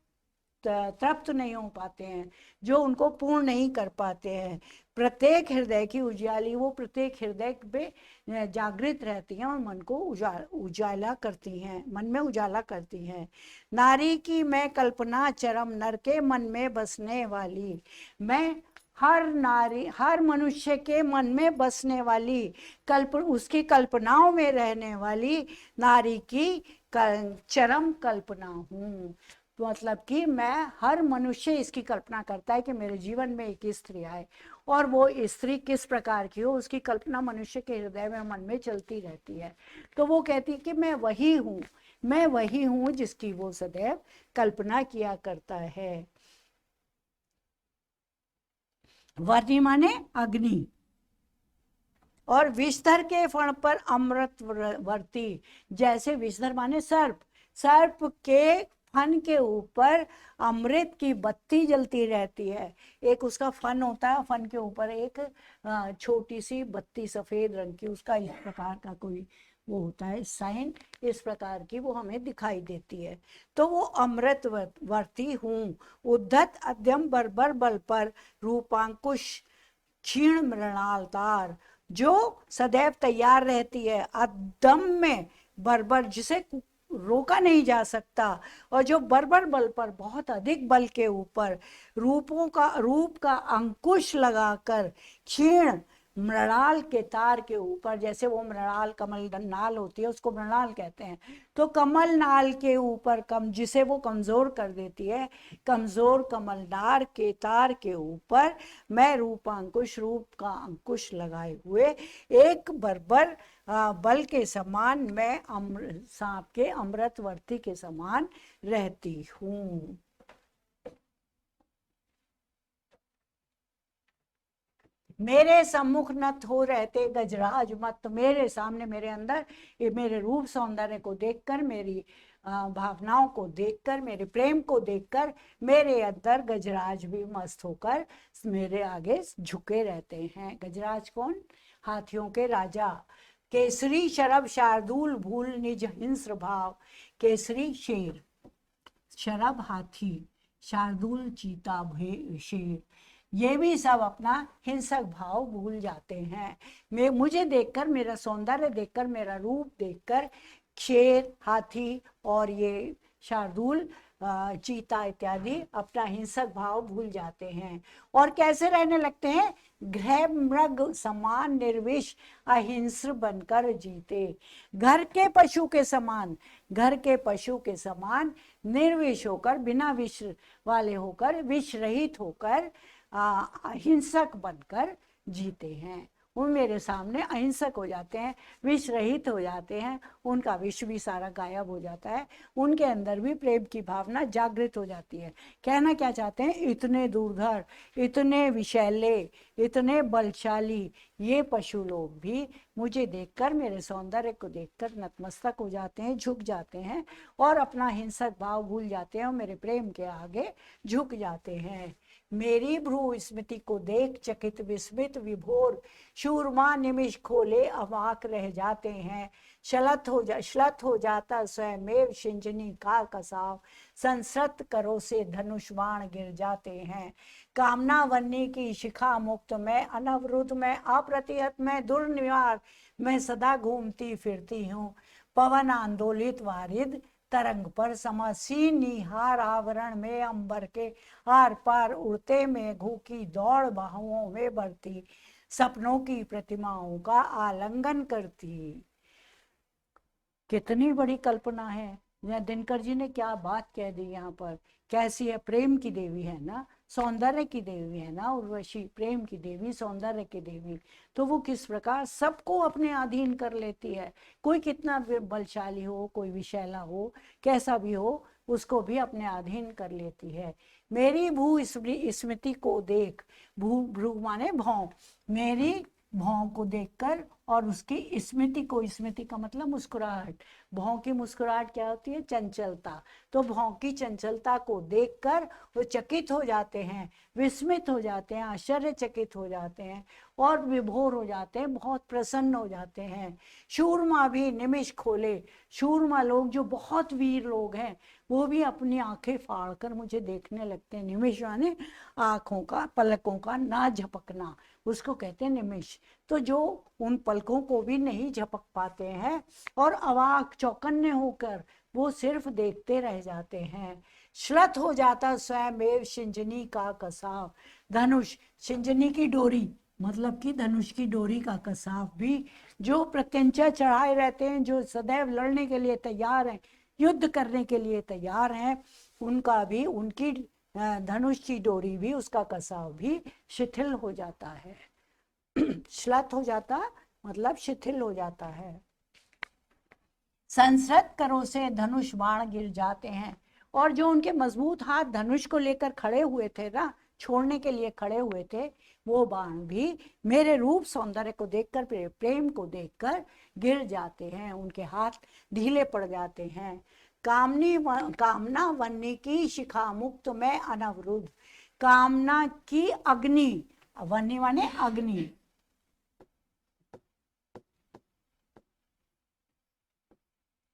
S1: तृप्त नहीं हो पाते हैं, जो उनको पूर्ण नहीं कर पाते हैं, प्रत्येक हृदय की उजियाली, वो प्रत्येक हृदय पे जागृत रहती हैं और मन को उजाला करती हैं, मन में उजाला करती हैं। नारी की मैं कल्पना, चरम नर के मन में बसने वाली, मैं हर नारी, हर मनुष्य के मन में बसने वाली, उसकी कल्पनाओं में रहने वाली नारी की चरम कल्पना हूँ। तो मतलब कि मैं, हर मनुष्य इसकी कल्पना करता है कि मेरे जीवन में एक स्त्री आए, और वो स्त्री किस प्रकार की हो, उसकी कल्पना मनुष्य के हृदय में, मन में चलती रहती है। तो वो कहती है कि मैं वही हूँ, मैं वही हूँ जिसकी वो सदैव कल्पना किया करता है। वर्णी माने अग्नि, और विषधर के फण पर अमृत वर्ती, जैसे विषधर माने सर्प, सर्प के फन के ऊपर अमृत की बत्ती जलती रहती है। एक उसका फन होता है, फन के ऊपर एक छोटी सी बत्ती सफेद रंग की, उसका इस प्रकार का कोई वो होता है साइन, इस प्रकार की वो हमें दिखाई देती है। तो वो अमृत वर्ती हूँ, उद्धत अद्यम बर्बर बल पर रूपांकुश क्षीण मृणाल तार, जो सदैव तैयार रहती है, अदम में बर्बर, जिसे रोका नहीं जा सकता, और जो बर्बर बल पर, बहुत अधिक बल के ऊपर रूप का अंकुश लगाकर, क्षीण मृणाल के तार के ऊपर, जैसे वो मृणाल कमल नाल होती है उसको मृणाल कहते हैं, तो कमल नाल के ऊपर जिसे वो कमजोर कर देती है, कमजोर कमल नार के तार के ऊपर मैं रूपांकुश, रूप का अंकुश लगाए हुए एक बर्बर बल के समान, मैं सांप के अमृतवर्ती के समान रहती हूँ। मेरे सम्मुख नत हो रहते गजराज मत, मेरे सामने, मेरे अंदर, ये मेरे रूप सौंदर्य को देखकर, मेरी भावनाओं को देखकर, मेरे प्रेम को देखकर, मेरे अंदर गजराज भी मस्त होकर मेरे आगे झुके रहते हैं। गजराज कौन? हाथियों के राजा। केसरी शरभ शार्दूल भूल निज हिंस्र भाव, केसरी शेर, शरभ हाथी, शार्दूल चीता शेर, ये भी सब अपना हिंसक भाव भूल जाते हैं। मुझे देखकर, मेरा सौंदर्य देखकर, मेरा रूप देखकर शेर, हाथी और ये शार्दूल, चीता इत्यादि अपना हिंसक भाव भूल जाते हैं और कैसे रहने लगते हैं, गृह मृग समान निर्विष अहिंस्र बनकर जीते। घर के पशु के समान, घर के पशु के समान निर्विष होकर, बिना विष वाले होकर, विष रहित होकर, अहिंसक बनकर जीते हैं। वो मेरे सामने अहिंसक हो जाते हैं, विष रहित हो जाते हैं, उनका विष भी सारा गायब हो जाता है, उनके अंदर भी प्रेम की भावना जागृत हो जाती है। कहना क्या चाहते हैं, इतने दूरधर, इतने विषैले, इतने बलशाली ये पशु लोग भी मुझे देखकर, मेरे सौंदर्य को देखकर नतमस्तक हो जाते हैं, झुक जाते हैं और अपना हिंसक भाव भूल जाते हैं और मेरे प्रेम के आगे झुक जाते हैं। मेरी भ्रू स्मृति को देख चकित विस्मित विभोर शूरमा निमिष खोले अवाक रह जाते हैं। श्लथ हो जाता स्वयमेव सिंजनी का कसाव, संसृत करो से धनुष बाण गिर जाते हैं। कामना वन्नी की शिखा मुक्त में अनवरुद्ध में अप्रतिहत में दुर्निवार मैं सदा घूमती फिरती हूँ। पवन आंदोलित वारिद तरंग पर समासी निहार आवरण में अंबर के आर पार उड़ते मेघों की दौड़ बाहुओं में बढ़ती, सपनों की प्रतिमाओं का आलिंगन करती। कितनी बड़ी कल्पना है, दिनकर जी ने क्या बात कह दी यहाँ पर। कैसी है, प्रेम की देवी है ना, सौंदर्य की देवी है ना उर्वशी, प्रेम की देवी, सौंदर्य की देवी, तो वो किस प्रकार सबको अपने अधीन कर लेती है। कोई कितना बलशाली हो, कोई विशैला हो, कैसा भी हो, उसको भी अपने अधीन कर लेती है। मेरी भू स्मृति को देख, भ्रू माने भौं, मेरी भौं को देखकर और उसकी स्मृति को, स्मृति का मतलब मुस्कुराहट, भौं की मुस्कुराहट क्या होती है, चंचलता, तो भौं की चंचलता को देखकर वो चकित हो जाते हैं, विस्मित हो जाते हैं, आश्चर्यचकित हो जाते हैं और विभोर हो जाते हैं, बहुत प्रसन्न हो जाते हैं। शूरमा भी निमिष खोले, शूरमा लोग जो बहुत वीर लोग हैं वो भी अपनी आंखें फाड़ कर मुझे देखने लगते हैं। निमिष माने आंखों का, पलकों का ना झपकना, उसको कहते हैं निमिष। तो जो उन पलकों को भी नहीं झपक पाते हैं और अवाक चौकन्ने होकर वो सिर्फ देखते रह जाते हैं। श्लथ हो जाता स्वयं सिंजनी का कसाव, धनुष, सिंजनी की डोरी मतलब कि धनुष की डोरी का कसाव भी, जो प्रत्यंचा चढ़ाए रहते हैं, जो सदैव लड़ने के लिए तैयार हैं, युद्ध करने के लिए तैयार हैं, उनका भी, उनकी धनुष की डोरी भी, उसका कसाव भी शिथिल हो जाता है। श्लथ हो जाता मतलब शिथिल हो जाता है। संसृत करो से धनुष बाण गिर जाते हैं, और जो उनके मजबूत हाथ धनुष को लेकर खड़े हुए थे ना, छोड़ने के लिए खड़े हुए थे, वो बाण भी मेरे रूप सौंदर्य को देखकर, प्रेम को देखकर गिर जाते हैं, उनके हाथ ढीले पड़ जाते हैं। कामना वन्नी की शिखा मुक्त में अनवरुद्ध, कामना की अग्नि, वन्नी माने अग्नि,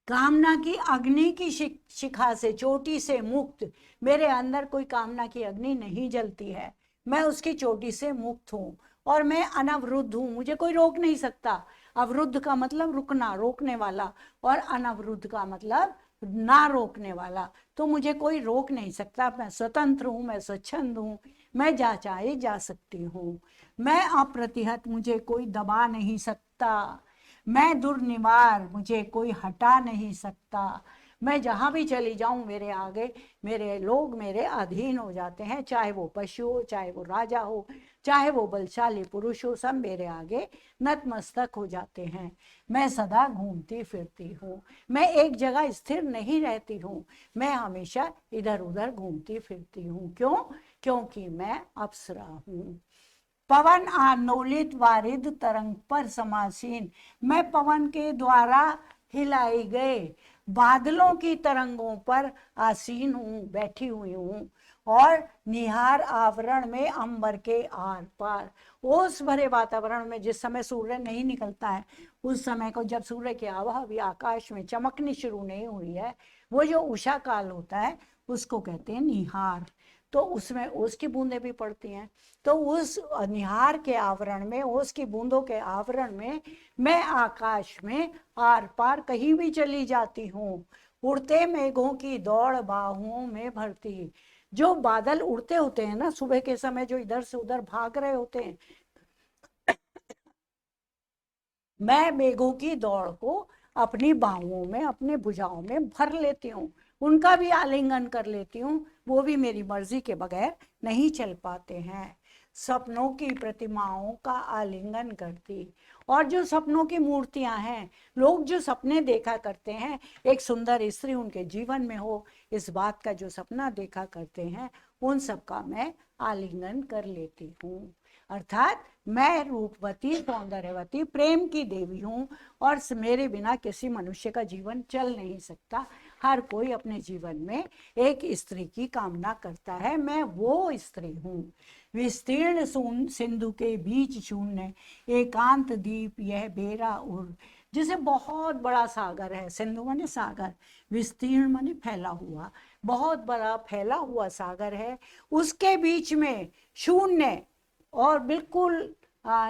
S1: कामना की अग्नि की शिखा से, चोटी से मुक्त, मेरे अंदर कोई कामना की अग्नि नहीं जलती है, मैं उसकी चोटी से मुक्त हूँ और मैं अनवरुद्ध हूँ, मुझे कोई रोक नहीं सकता। अवरुद्ध का मतलब रुकना, रोकने वाला, और अनवरुद्ध का मतलब ना रोकने वाला, तो मुझे कोई रोक नहीं सकता, मैं स्वतंत्र हूँ, मैं स्वच्छंद हूँ, मैं जा चाहे जा सकती हूँ, मैं अप्रतिहत, मुझे कोई दबा नहीं सकता, मैं दुर्निवार, मुझे कोई हटा नहीं सकता, मैं जहाँ भी चली जाऊं मेरे आगे मेरे लोग मेरे अधीन हो जाते हैं, चाहे वो पशु हो, चाहे वो राजा हो, चाहे वो बलशाली पुरुष हो, सब मेरे आगे नतमस्तक हो जाते हैं। मैं सदा घूमती फिरती हूँ, मैं एक जगह स्थिर नहीं रहती हूँ, मैं हमेशा इधर उधर घूमती फिरती हूँ। क्यों? क्योंकि मैं अप्सरा हूँ। पवन आंदोलित वारिद तरंग पर समासीन, मैं पवन के द्वारा हिलाई गए बादलों की तरंगों पर आसीन हूँ, बैठी हुई हूँ, और निहार आवरण में अंबर के आर पार, ओस भरे वातावरण में, जिस समय सूर्य नहीं निकलता है, उस समय को, जब सूर्य की आभा भी आकाश में चमकनी शुरू नहीं हुई है, वो जो उषा काल होता है उसको कहते हैं निहार। तो उसमें ओस की बूंदें भी पड़ती हैं। तो उस निहार के आवरण में, ओस की बूंदों के आवरण में मैं आकाश में आर पार कहीं भी चली जाती हूँ। उड़ते मेघों की दौड़ बाहुओं में भरती। जो बादल उड़ते होते हैं ना सुबह के समय, जो इधर से उधर भाग रहे होते हैं, मैं मेघों की दौड़ को अपनी बाहुओं में, अपने भुजाओं में भर लेती हूँ, उनका भी आलिंगन कर लेती हूँ। वो भी मेरी मर्जी के बगैर नहीं चल पाते हैं। सपनों की प्रतिमाओं का आलिंगन करती। और जो सपनों की मूर्तियां हैं, लोग जो सपने देखा करते हैं, एक सुंदर स्त्री उनके जीवन में हो, इस बात का जो सपना देखा करते हैं, उन सब का मैं आलिंगन कर लेती हूँ। अर्थात मैं रूपवती, सौंदर्यवती, प्रेम की देवी हूँ, और मेरे बिना किसी मनुष्य का जीवन चल नहीं सकता। हर कोई अपने जीवन में एक स्त्री की कामना करता है, मैं वो स्त्री हूँ। विस्तीर्ण सिंधु के बीच शून्य, एकांत दीप यह बेरा उर। जिसे बहुत बड़ा सागर है, सिंधु माने सागर, विस्तीर्ण माने फैला हुआ, बहुत बड़ा फैला हुआ सागर है, उसके बीच में शून्य, और बिल्कुल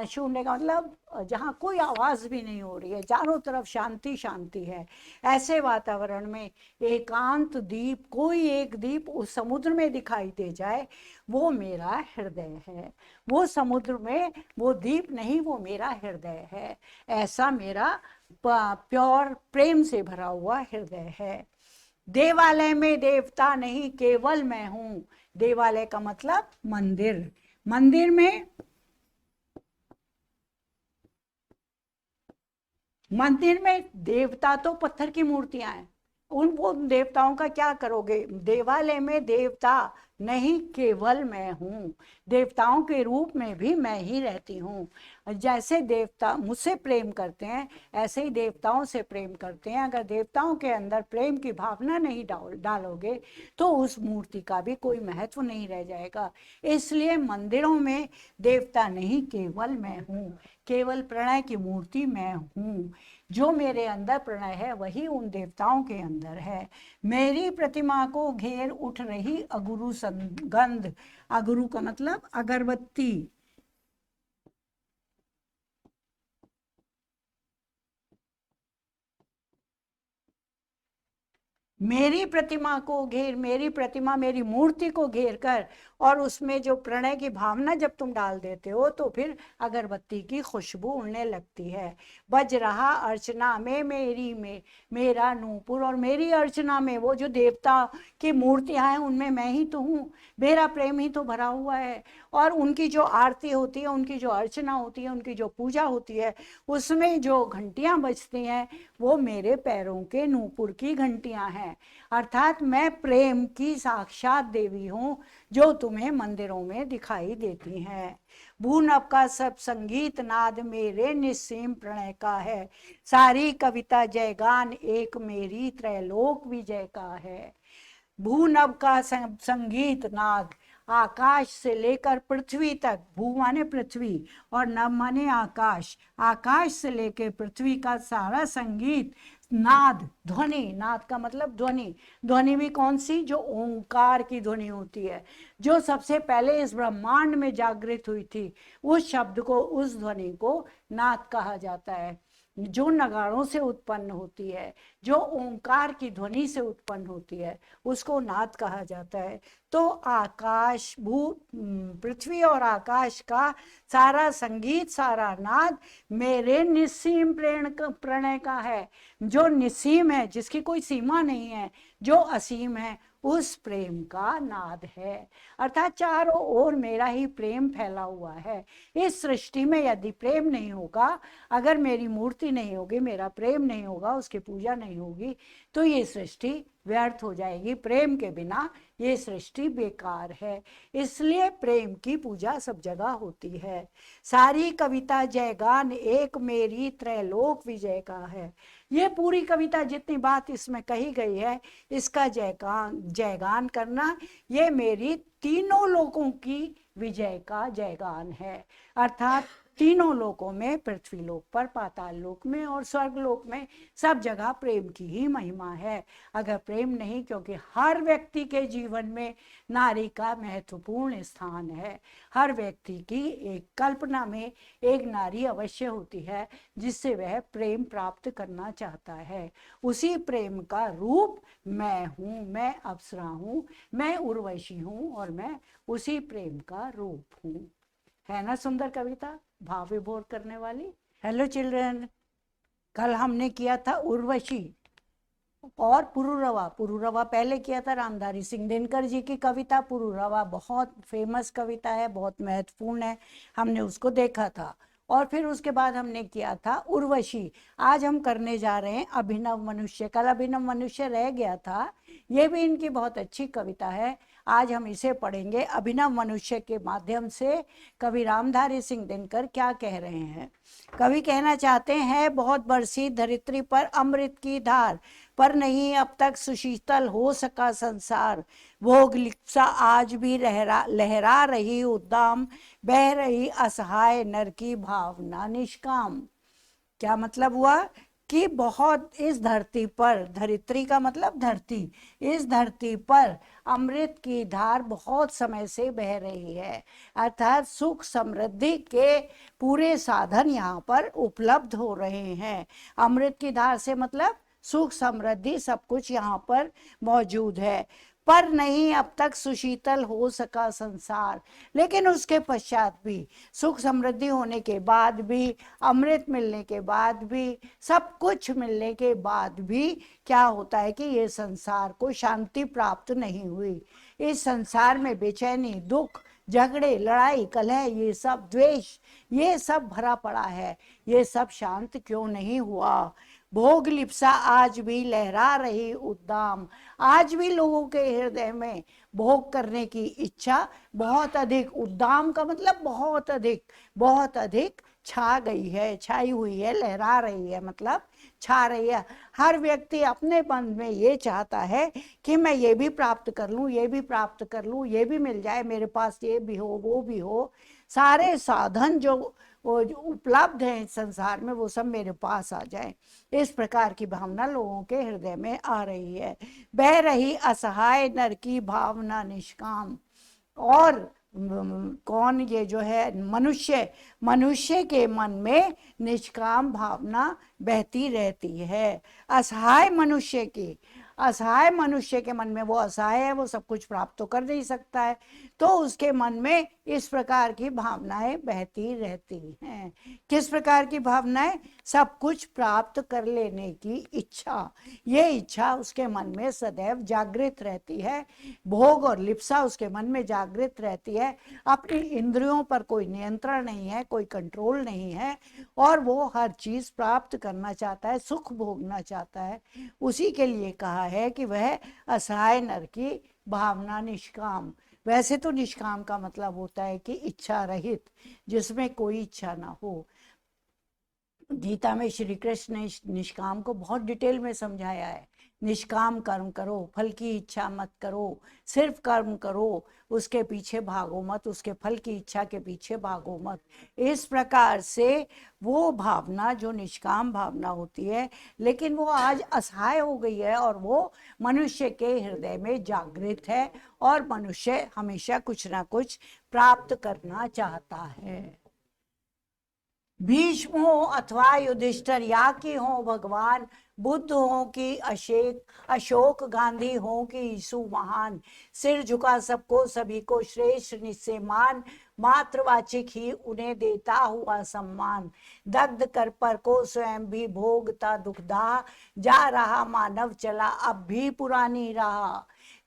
S1: शून्य का मतलब जहाँ कोई आवाज भी नहीं हो रही है, चारों तरफ शांति शांति है। ऐसे वातावरण में एकांत द्वीप, कोई एक द्वीप उस समुद्र में दिखाई दे जाए, वो मेरा हृदय है। वो समुद्र में वो द्वीप नहीं, वो मेरा हृदय है। ऐसा मेरा प्योर प्रेम से भरा हुआ हृदय है। देवालय में देवता नहीं, केवल मैं हूँ। देवालय का मतलब मंदिर। मंदिर में, मंदिर में देवता तो पत्थर की मूर्तियां हैं, उन देवताओं का क्या करोगे? देवालय में देवता नहीं, केवल मैं हूँ। देवताओं के रूप में भी मैं ही रहती हूँ। जैसे देवता मुझसे प्रेम करते हैं, ऐसे ही देवताओं से प्रेम करते हैं। अगर देवताओं के अंदर प्रेम की भावना नहीं डालोगे तो उस मूर्ति का भी कोई महत्व नहीं रह जाएगा। इसलिए मंदिरों में देवता नहीं, केवल मैं हूँ। केवल प्रणय की मूर्ति मैं हूँ। जो मेरे अंदर प्रणय है वही उन देवताओं के अंदर है। मेरी प्रतिमा को घेर उठ रही अगुरु गंध। अगुरु का मतलब अगरबत्ती। मेरी प्रतिमा को घेर, मेरी प्रतिमा, मेरी मूर्ति को घेर कर, और उसमें जो प्रणय की भावना जब तुम डाल देते हो तो फिर अगरबत्ती की खुशबू उड़ने लगती है। बज रहा अर्चना में मेरी में मेरा नूपुर। और मेरी अर्चना में वो जो देवता की मूर्तियां हैं उनमें मैं ही तो हूँ, मेरा प्रेम ही तो भरा हुआ है। और उनकी जो आरती होती है, उनकी जो अर्चना होती है, उनकी जो पूजा होती है, उसमें जो घंटियां बजती हैं वो मेरे पैरों के नूपुर की घंटियां हैं। अर्थात मैं प्रेम की साक्षात देवी हूँ, जो तुम्हें मंदिरों में दिखाई देती हैं। भूनभ का सब संगीत नाद मेरे निस्सीम प्रणय का है। सारी कविता जयगान एक मेरी त्रैलोक विजय का है। भूनभ का संगीत नाद, आकाश से लेकर पृथ्वी तक, भू माने पृथ्वी और नभ माने आकाश, आकाश से लेकर पृथ्वी का सारा संगीत, नाद, ध्वनि, नाद का मतलब ध्वनि। ध्वनि भी कौन सी? जो ओंकार की ध्वनि होती है, जो सबसे पहले इस ब्रह्मांड में जागृत हुई थी, उस शब्द को, उस ध्वनि को नाद कहा जाता है। जो नगाड़ों से उत्पन्न होती है, जो ओंकार की ध्वनि से उत्पन्न होती है, उसको नाद कहा जाता है। तो आकाश, पृथ्वी और आकाश का सारा संगीत, सारा नाद मेरे निस्सीम प्रणय का है। जो निस्सीम है, जिसकी कोई सीमा नहीं है, जो असीम है, उस प्रेम का नाद है। अर्थात चारों ओर मेरा ही प्रेम फैला हुआ है। इस सृष्टि में यदि प्रेम नहीं होगा, अगर मेरी मूर्ति नहीं होगी, मेरा प्रेम नहीं होगा, उसकी पूजा नहीं होगी, तो ये सृष्टि व्यर्थ हो जाएगी। प्रेम के बिना ये सृष्टि बेकार है। इसलिए प्रेम की पूजा सब जगह होती है। सारी कविता जयगान एक मेरी त्रैलोक विजय का है। ये पूरी कविता जितनी बात इसमें कही गई है, इसका जयगान करना, ये मेरी तीनों लोकों की विजय का जयगान है। अर्थात तीनों लोकों में, पृथ्वी लोक पर, पाताल लोक में और स्वर्ग लोक में, सब जगह प्रेम की ही महिमा है। अगर प्रेम नहीं, क्योंकि हर व्यक्ति के जीवन में नारी का महत्वपूर्ण स्थान है। हर व्यक्ति की एक कल्पना में एक नारी अवश्य होती है जिससे वह प्रेम प्राप्त करना चाहता है। उसी प्रेम का रूप मैं हूँ, मैं अप्सरा हूँ, मैं उर्वशी हूँ और मैं उसी प्रेम का रूप हूँ। है ना सुंदर कविता, भाव विभोर करने वाली। हेलो चिल्ड्रन, कल हमने किया था उर्वशी और पुरुरवा। पुरुरवा पहले किया था रामधारी सिंह दिनकर जी की कविता। पुरुरवा बहुत फेमस कविता है, बहुत महत्वपूर्ण है, हमने उसको देखा था। और फिर उसके बाद हमने किया था उर्वशी। आज हम करने जा रहे हैं अभिनव मनुष्य। कल अभिनव मनुष्य रह गया था, ये भी इनकी बहुत अच्छी कविता है। आज हम इसे पढ़ेंगे। अभिनव मनुष्य के माध्यम से कवि रामधारी सिंह दिनकर क्या कह रहे हैं। कवि कहना चाहते हैं, बहुत बरसी धरित्री पर अमृत की धार, पर नहीं अब तक सुशीतल हो सका संसार। भोग लिप्सा आज भी लहरा रही उद्दाम, बह रही असहाय नर की भावना निष्काम। क्या मतलब हुआ कि बहुत इस धरती पर, धरित्री का मतलब धरती, इस धरती पर अमृत की धार बहुत समय से बह रही है, अर्थात सुख समृद्धि के पूरे साधन यहाँ पर उपलब्ध हो रहे हैं। अमृत की धार से मतलब सुख समृद्धि सब कुछ यहाँ पर मौजूद है। पर नहीं अब तक सुशीतल हो सका संसार, लेकिन उसके पश्चात भी, सुख समृद्धि होने के बाद भी, अमृत मिलने के बाद भी, सब कुछ मिलने के बाद भी क्या होता है कि ये संसार को शांति प्राप्त नहीं हुई। इस संसार में बेचैनी, दुख, झगड़े, लड़ाई, कलह, ये सब द्वेष, ये सब भरा पड़ा है। ये सब शांत क्यों नहीं हुआ। भोग लिप्सा आज भी लहरा रही उद्दाम, आज भी लोगों के हृदय में भोग करने की इच्छा बहुत अधिक, उद्दाम का मतलब बहुत अधिक, बहुत अधिक छा गई है, छाई हुई है। लहरा रही है मतलब छा रही है। हर व्यक्ति अपने मन में ये चाहता है कि मैं ये भी प्राप्त कर लूं, ये भी प्राप्त कर लूं, ये भी मिल जाए मेरे पास, ये भी हो, वो भी हो। सारे साधन जो उपलब्ध हैं इस संसार में वो सब मेरे पास आ जाए। इस प्रकार की भावना लोगों के हृदय में आ रही है। बह रही असहाय नर की भावना निष्काम। और कौन, ये जो है मनुष्य, मनुष्य के मन में निष्काम भावना बहती रहती है। असहाय मनुष्य की, असहाय मनुष्य के मन में, वो असहाय है, वो सब कुछ प्राप्त तो कर नहीं सकता है, तो उसके मन में इस प्रकार की भावनाएं बहती रहती हैं। किस प्रकार की भावनाएं? सब कुछ प्राप्त कर लेने की इच्छा। ये इच्छा उसके मन में सदैव जागृत रहती है। भोग और लिप्सा उसके मन में जागृत रहती है। अपनी इंद्रियों पर कोई नियंत्रण नहीं है, कोई कंट्रोल नहीं है, और वो हर चीज प्राप्त करना चाहता है, सुख भोगना चाहता है। उसी के लिए कहा है कि वह असहाय नर की भावना निष्काम। वैसे तो निष्काम का मतलब होता है कि इच्छा रहित, जिसमें कोई इच्छा ना हो। गीता में श्री कृष्ण ने निष्काम को बहुत डिटेल में समझाया है। निष्काम कर्म करो, फल की इच्छा मत करो, सिर्फ कर्म करो, उसके पीछे भागो मत, उसके फल की इच्छा के पीछे भागो मत। इस प्रकार से वो भावना जो निष्काम भावना होती है, लेकिन वो आज असहाय हो गई है और वो मनुष्य के हृदय में जागृत है, और मनुष्य हमेशा कुछ ना कुछ प्राप्त करना चाहता है। भीष्म हो अथवा युधिष्ठिर, या कि हो भगवान, बुद्ध हो कि अशोक, गांधी हो कि यीशु महान, सिर झुका सबको, सभी को श्रेष्ठ निश्चय मान, मातृवाचिक ही उन्हें देता हुआ सम्मान, दग्ध कर पर को स्वयं भी भोगता दुखदा, जा रहा मानव चला अब भी पुरानी राह।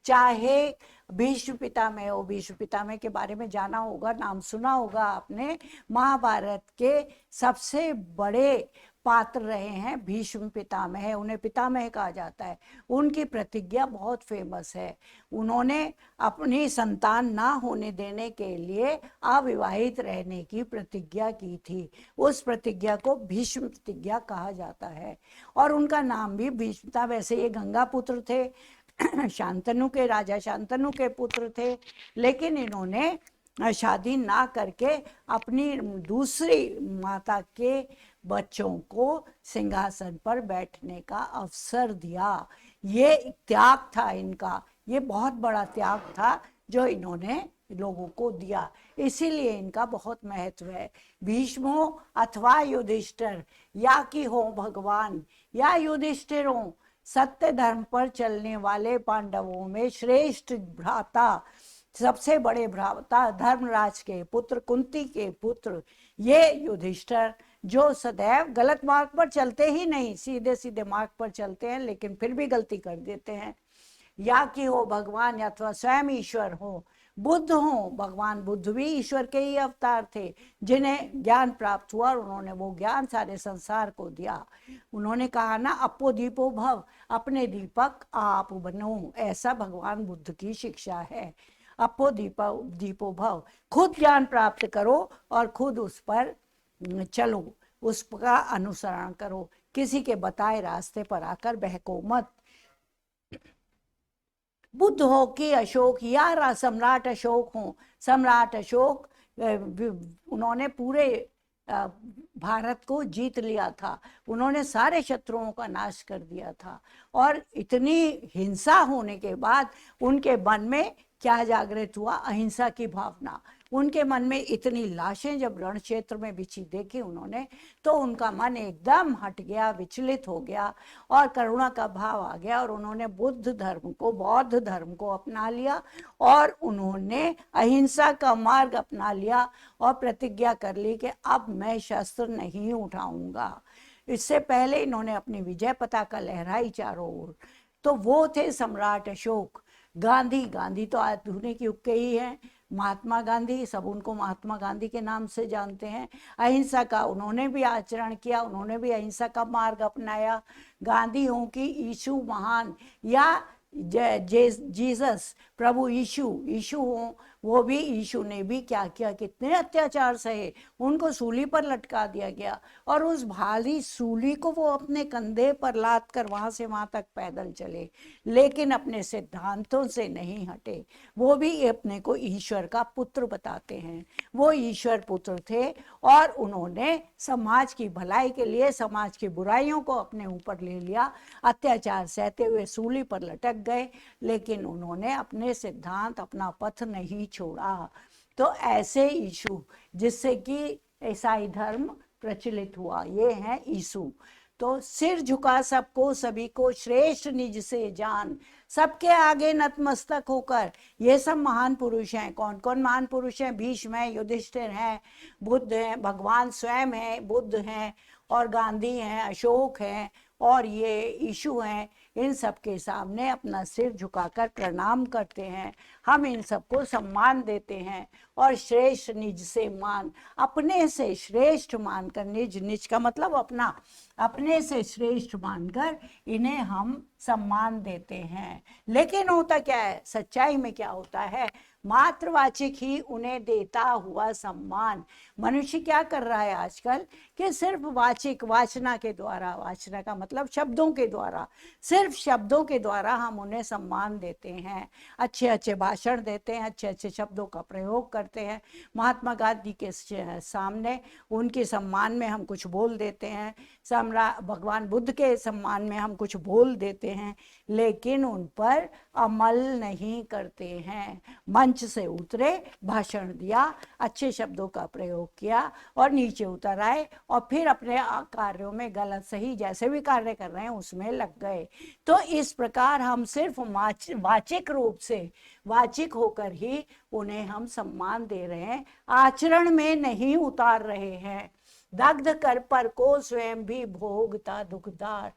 S1: चाहे भीष्म पितामह हो, भीष्म पितामह के बारे में जाना होगा, नाम सुना होगा आपने। महाभारत के सबसे बड़े पात्र रहे हैं भीष्म पितामह, उन्हें पितामह कहा जाता है। उनकी प्रतिज्ञा बहुत फेमस है। उन्होंने अपनी संतान ना होने देने के लिए अविवाहित रहने की प्रतिज्ञा की थी। उस प्रतिज्ञा को भीष्म प्रतिज्ञा कहा जाता है, और उनका नाम भी भीष्म था। वैसे ये गंगा पुत्र थे, शांतनु के, राजा शांतनु के पुत्र थे, लेकिन इन्होंने शादी ना करके अपनी दूसरी माता के बच्चों को सिंहासन पर बैठने का अवसर दिया। ये त्याग था इनका, ये बहुत बड़ा त्याग था जो इन्होंने लोगों को दिया, इसीलिए इनका बहुत महत्व है। भीष्म हो अथवा युधिष्ठिर, या कि हो भगवान या युधिष्ठिर हो, सत्य धर्म पर चलने वाले पांडवों में श्रेष्ठ भ्राता, सबसे बड़े भ्राता धर्मराज के पुत्र, कुंती के पुत्र ये युधिष्ठिर, जो सदैव गलत मार्ग पर चलते ही नहीं, सीधे सीधे मार्ग पर चलते हैं लेकिन फिर भी गलती कर देते हैं। या कि हो भगवान अथवा स्वयं ईश्वर हो, बुद्ध हो, भगवान बुद्ध भी ईश्वर के ही अवतार थे जिन्हें ज्ञान प्राप्त हुआ और उन्होंने वो ज्ञान सारे संसार को दिया। उन्होंने कहा ना, अपो दीपो भव, अपने दीपक आप बनो, ऐसा भगवान बुद्ध की शिक्षा है। अपो दीपो भव, खुद ज्ञान प्राप्त करो और खुद उस पर चलो, उसका अनुसरण करो, किसी के बताए रास्ते पर आकर बहको मत। बुद्ध हो कि अशोक, या सम्राट अशोक हो, सम्राट अशोक उन्होंने पूरे भारत को जीत लिया था, उन्होंने सारे शत्रुओं का नाश कर दिया था। और इतनी हिंसा होने के बाद उनके मन में क्या जागृत हुआ? अहिंसा की भावना। उनके मन में इतनी लाशें जब रण क्षेत्र में बिछी देखी उन्होंने, तो उनका मन एकदम हट गया, विचलित हो गया और करुणा का भाव आ गया और उन्होंने बुद्ध धर्म को, बौद्ध धर्म को अपना लिया और उन्होंने अहिंसा का मार्ग अपना लिया और प्रतिज्ञा कर ली कि अब मैं शस्त्र नहीं उठाऊंगा। इससे पहले इन्होंने अपनी विजय पताका लहराई चारों ओर, तो वो थे सम्राट अशोक। गांधी तो आधुनिक युग के ही हैं, महात्मा गांधी, सब उनको महात्मा गांधी के नाम से जानते हैं। अहिंसा का उन्होंने भी आचरण किया, उन्होंने भी अहिंसा का मार्ग अपनाया। गांधी हो कि यीशु महान, या जीसस प्रभु यीशु हो, वो भी, यीशु ने भी क्या किया, कितने अत्याचार सहे, उनको सूली पर लटका दिया गया और उस भारी सूली को वो अपने कंधे पर लाद कर वहां से वहां तक पैदल चले, लेकिन अपने सिद्धांतों से नहीं हटे। वो भी अपने को ईश्वर का पुत्र बताते हैं, वो ईश्वर पुत्र थे और उन्होंने समाज की भलाई के लिए समाज की बुराइयों को अपने ऊपर ले लिया, अत्याचार सहते हुए सूली पर लटक गए, लेकिन उन्होंने अपने सिद्धांत, अपना पथ नहीं छोड़ा। तो ऐसे यीशु, जिससे कि ईसाई धर्म प्रचलित हुआ, ये है यीशु। तो सिर झुका सबको, सभी को श्रेष्ठ निज से जान, सबके आगे नतमस्तक होकर, ये सब महान पुरुष हैं। कौन कौन महान पुरुष हैं? भीष्म है, युधिष्ठिर हैं, बुद्ध हैं, भगवान स्वयं हैं, बुद्ध हैं, और गांधी हैं, अशोक हैं, और ये यीशु हैं। इन सब के सामने अपना सिर झुकाकर प्रणाम करते हैं, हम इन सबको सम्मान देते हैं। और श्रेष्ठ निज से मान, अपने से श्रेष्ठ मानकर, निज का मतलब अपना, अपने से श्रेष्ठ मानकर इन्हें हम सम्मान देते हैं। लेकिन होता क्या है, सच्चाई में क्या होता है? मात्रवाचिक ही उन्हें देता हुआ सम्मान। मनुष्य क्या कर रहा है आजकल कि सिर्फ वाचिक, वाचना के द्वारा, वाचना का मतलब शब्दों के द्वारा, सिर्फ शब्दों के द्वारा हम उन्हें सम्मान देते हैं, अच्छे अच्छे भाषण देते हैं, अच्छे अच्छे शब्दों का प्रयोग करते हैं। महात्मा गांधी के सामने उनके सम्मान में हम कुछ बोल देते हैं, भगवान बुद्ध के सम्मान में हम कुछ बोल देते हैं, लेकिन उन पर अमल नहीं करते हैं। मंच से उतरे, भाषण दिया, अच्छे शब्दों का प्रयोग किया और नीचे उतर आए और फिर अपने कार्यों में गलत सही जैसे भी कार्य कर रहे हैं उसमें लग गए। तो इस प्रकार हम सिर्फ वाचिक रूप से, वाचिक होकर ही उन्हें हम सम्मान दे रहे हैं, आचरण में नहीं उतार रहे हैं। दग्ध कर पर को स्वयं भी भोगता दुखदार,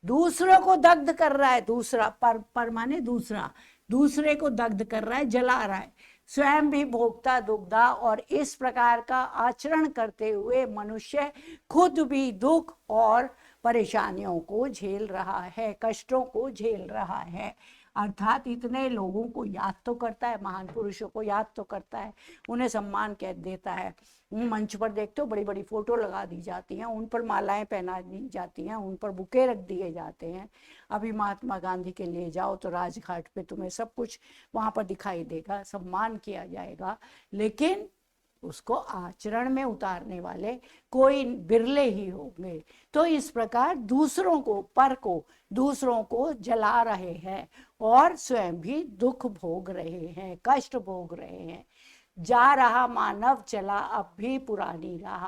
S1: दूसरों को दग्ध कर रहा है, दूसरा पर माने दूसरा, दूसरे को दग्ध कर रहा है, जला रहा है, स्वयं भी भोगता दुखदा। और इस प्रकार का आचरण करते हुए मनुष्य खुद भी दुख और परेशानियों को झेल रहा है, कष्टों को झेल रहा है। अर्थात इतने लोगों को याद तो करता है, महान पुरुषों को याद तो करता है, उन्हें सम्मान कह देता है। मंच पर देखते हो बड़ी बड़ी फोटो लगा दी जाती हैं, उन पर मालाएं पहना दी जाती हैं, उन पर बुके रख दिए जाते हैं। अभी महात्मा गांधी के लिए जाओ तो राजघाट पे तुम्हें सब कुछ वहां पर दिखाई देगा, सम्मान किया जाएगा, लेकिन उसको आचरण में उतारने वाले कोई बिरले ही होंगे। तो इस प्रकार दूसरों को, पर को, दूसरों को जला रहे हैं और स्वयं भी दुख भोग रहे हैं, कष्ट भोग रहे हैं। जा रहा मानव चला अब भी पुरानी राह,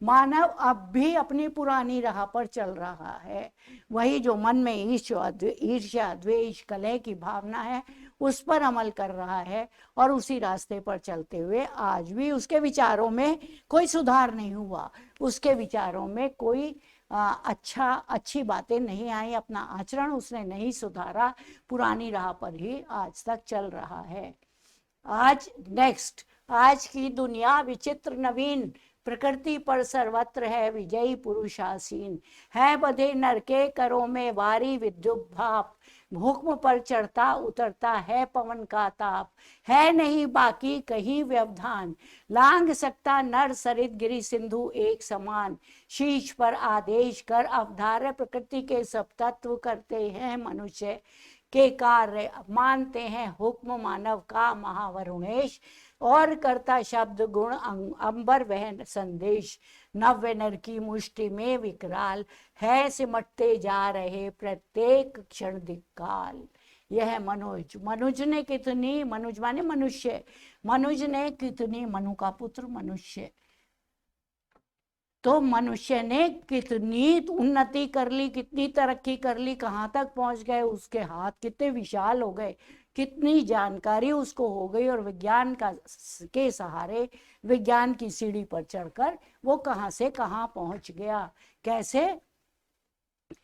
S1: मानव अब भी अपनी पुरानी राह पर चल रहा है। वही जो मन में ईर्ष्या द्वेष कलह की भावना है उस पर अमल कर रहा है और उसी रास्ते पर चलते हुए आज भी उसके विचारों में कोई सुधार नहीं हुआ, उसके विचारों में कोई अच्छी बातें नहीं आई, अपना आचरण उसने नहीं सुधारा, पुरानी राह पर ही आज तक चल रहा है। आज नेक्स्ट, आज की दुनिया विचित्र नवीन, प्रकृति पर सर्वत्र है विजयी पुरुष आसीन, है बधे नर के करों में वारी विद्युत भाप, हुक्म पर चढ़ता उतरता है पवन का ताप, है नहीं बाकी कहीं व्यवधान, लांग सकता नर सरित गिरि सिंधु एक समान, शीश पर आदेश कर अवधार्य प्रकृति के सब तत्व करते हैं मनुष्य के कार्य, मानते हैं हुक्म मानव का महावरुणेश, और करता शब्द गुण अंबर वह संदेश, नव्य नर की मुष्टि में विकराल, है सिमटते जा रहे प्रत्येक क्षण दिक्काल। यह मनुज, मनुज ने कितनी, मनुज माने मनुष्य, मनुज ने कितनी, मनु का पुत्र मनुष्य, तो मनुष्य ने कितनी उन्नति कर ली, कितनी तरक्की कर ली, कहाँ तक पहुंच गए, उसके हाथ कितने विशाल हो गए, कितनी जानकारी उसको हो गई, और विज्ञान के सहारे, विज्ञान की सीढ़ी पर चढ़कर वो कहाँ से कहाँ पहुंच गया। कैसे?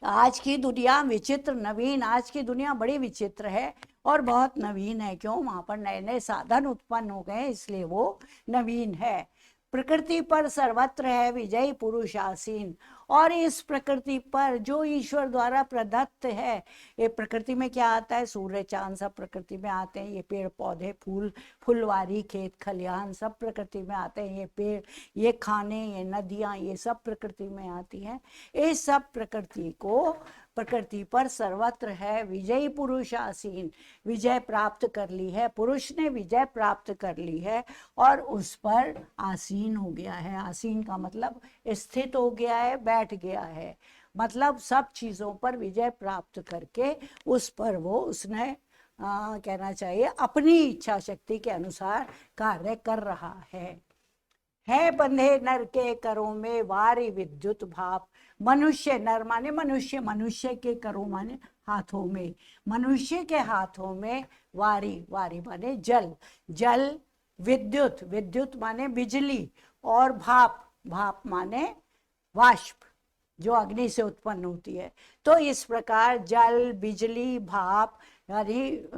S1: आज की दुनिया विचित्र नवीन, आज की दुनिया बड़ी विचित्र है और बहुत नवीन है। क्यों? वहां पर नए नए साधन उत्पन्न हो गए, इसलिए वो नवीन है। प्रकृति पर सर्वत्र है विजयी पुरुष आसीन, और इस प्रकृति पर जो ईश्वर द्वारा प्रदत्त है, ये प्रकृति में क्या आता है? सूर्य चांद सब प्रकृति में आते हैं, ये पेड़ पौधे फूल फुलवारी खेत खलिहान सब प्रकृति में आते हैं, ये पेड़, ये खाने, ये नदियाँ, ये सब प्रकृति में आती हैं। इस सब प्रकृति को, प्रकृति पर सर्वत्र है विजयी पुरुष आसीन, विजय प्राप्त कर ली है, पुरुष ने विजय प्राप्त कर ली है और उस पर आसीन हो गया है। आसीन का मतलब स्थित हो गया है, बैठ गया है, मतलब सब चीजों पर विजय प्राप्त करके उस पर वो उसने कहना चाहिए अपनी इच्छा शक्ति के अनुसार कार्य कर रहा है बंधे नर के करों में वारी विद्युत भाप, मनुष्य, नर माने मनुष्य, मनुष्य के करों माने हाथों में, मनुष्य के हाथों में वारी, वारी माने जल, जल, विद्युत, विद्युत माने बिजली, और भाप, भाप माने वाष्प जो अग्नि से उत्पन्न होती है। तो इस प्रकार जल, बिजली, भाप, यानी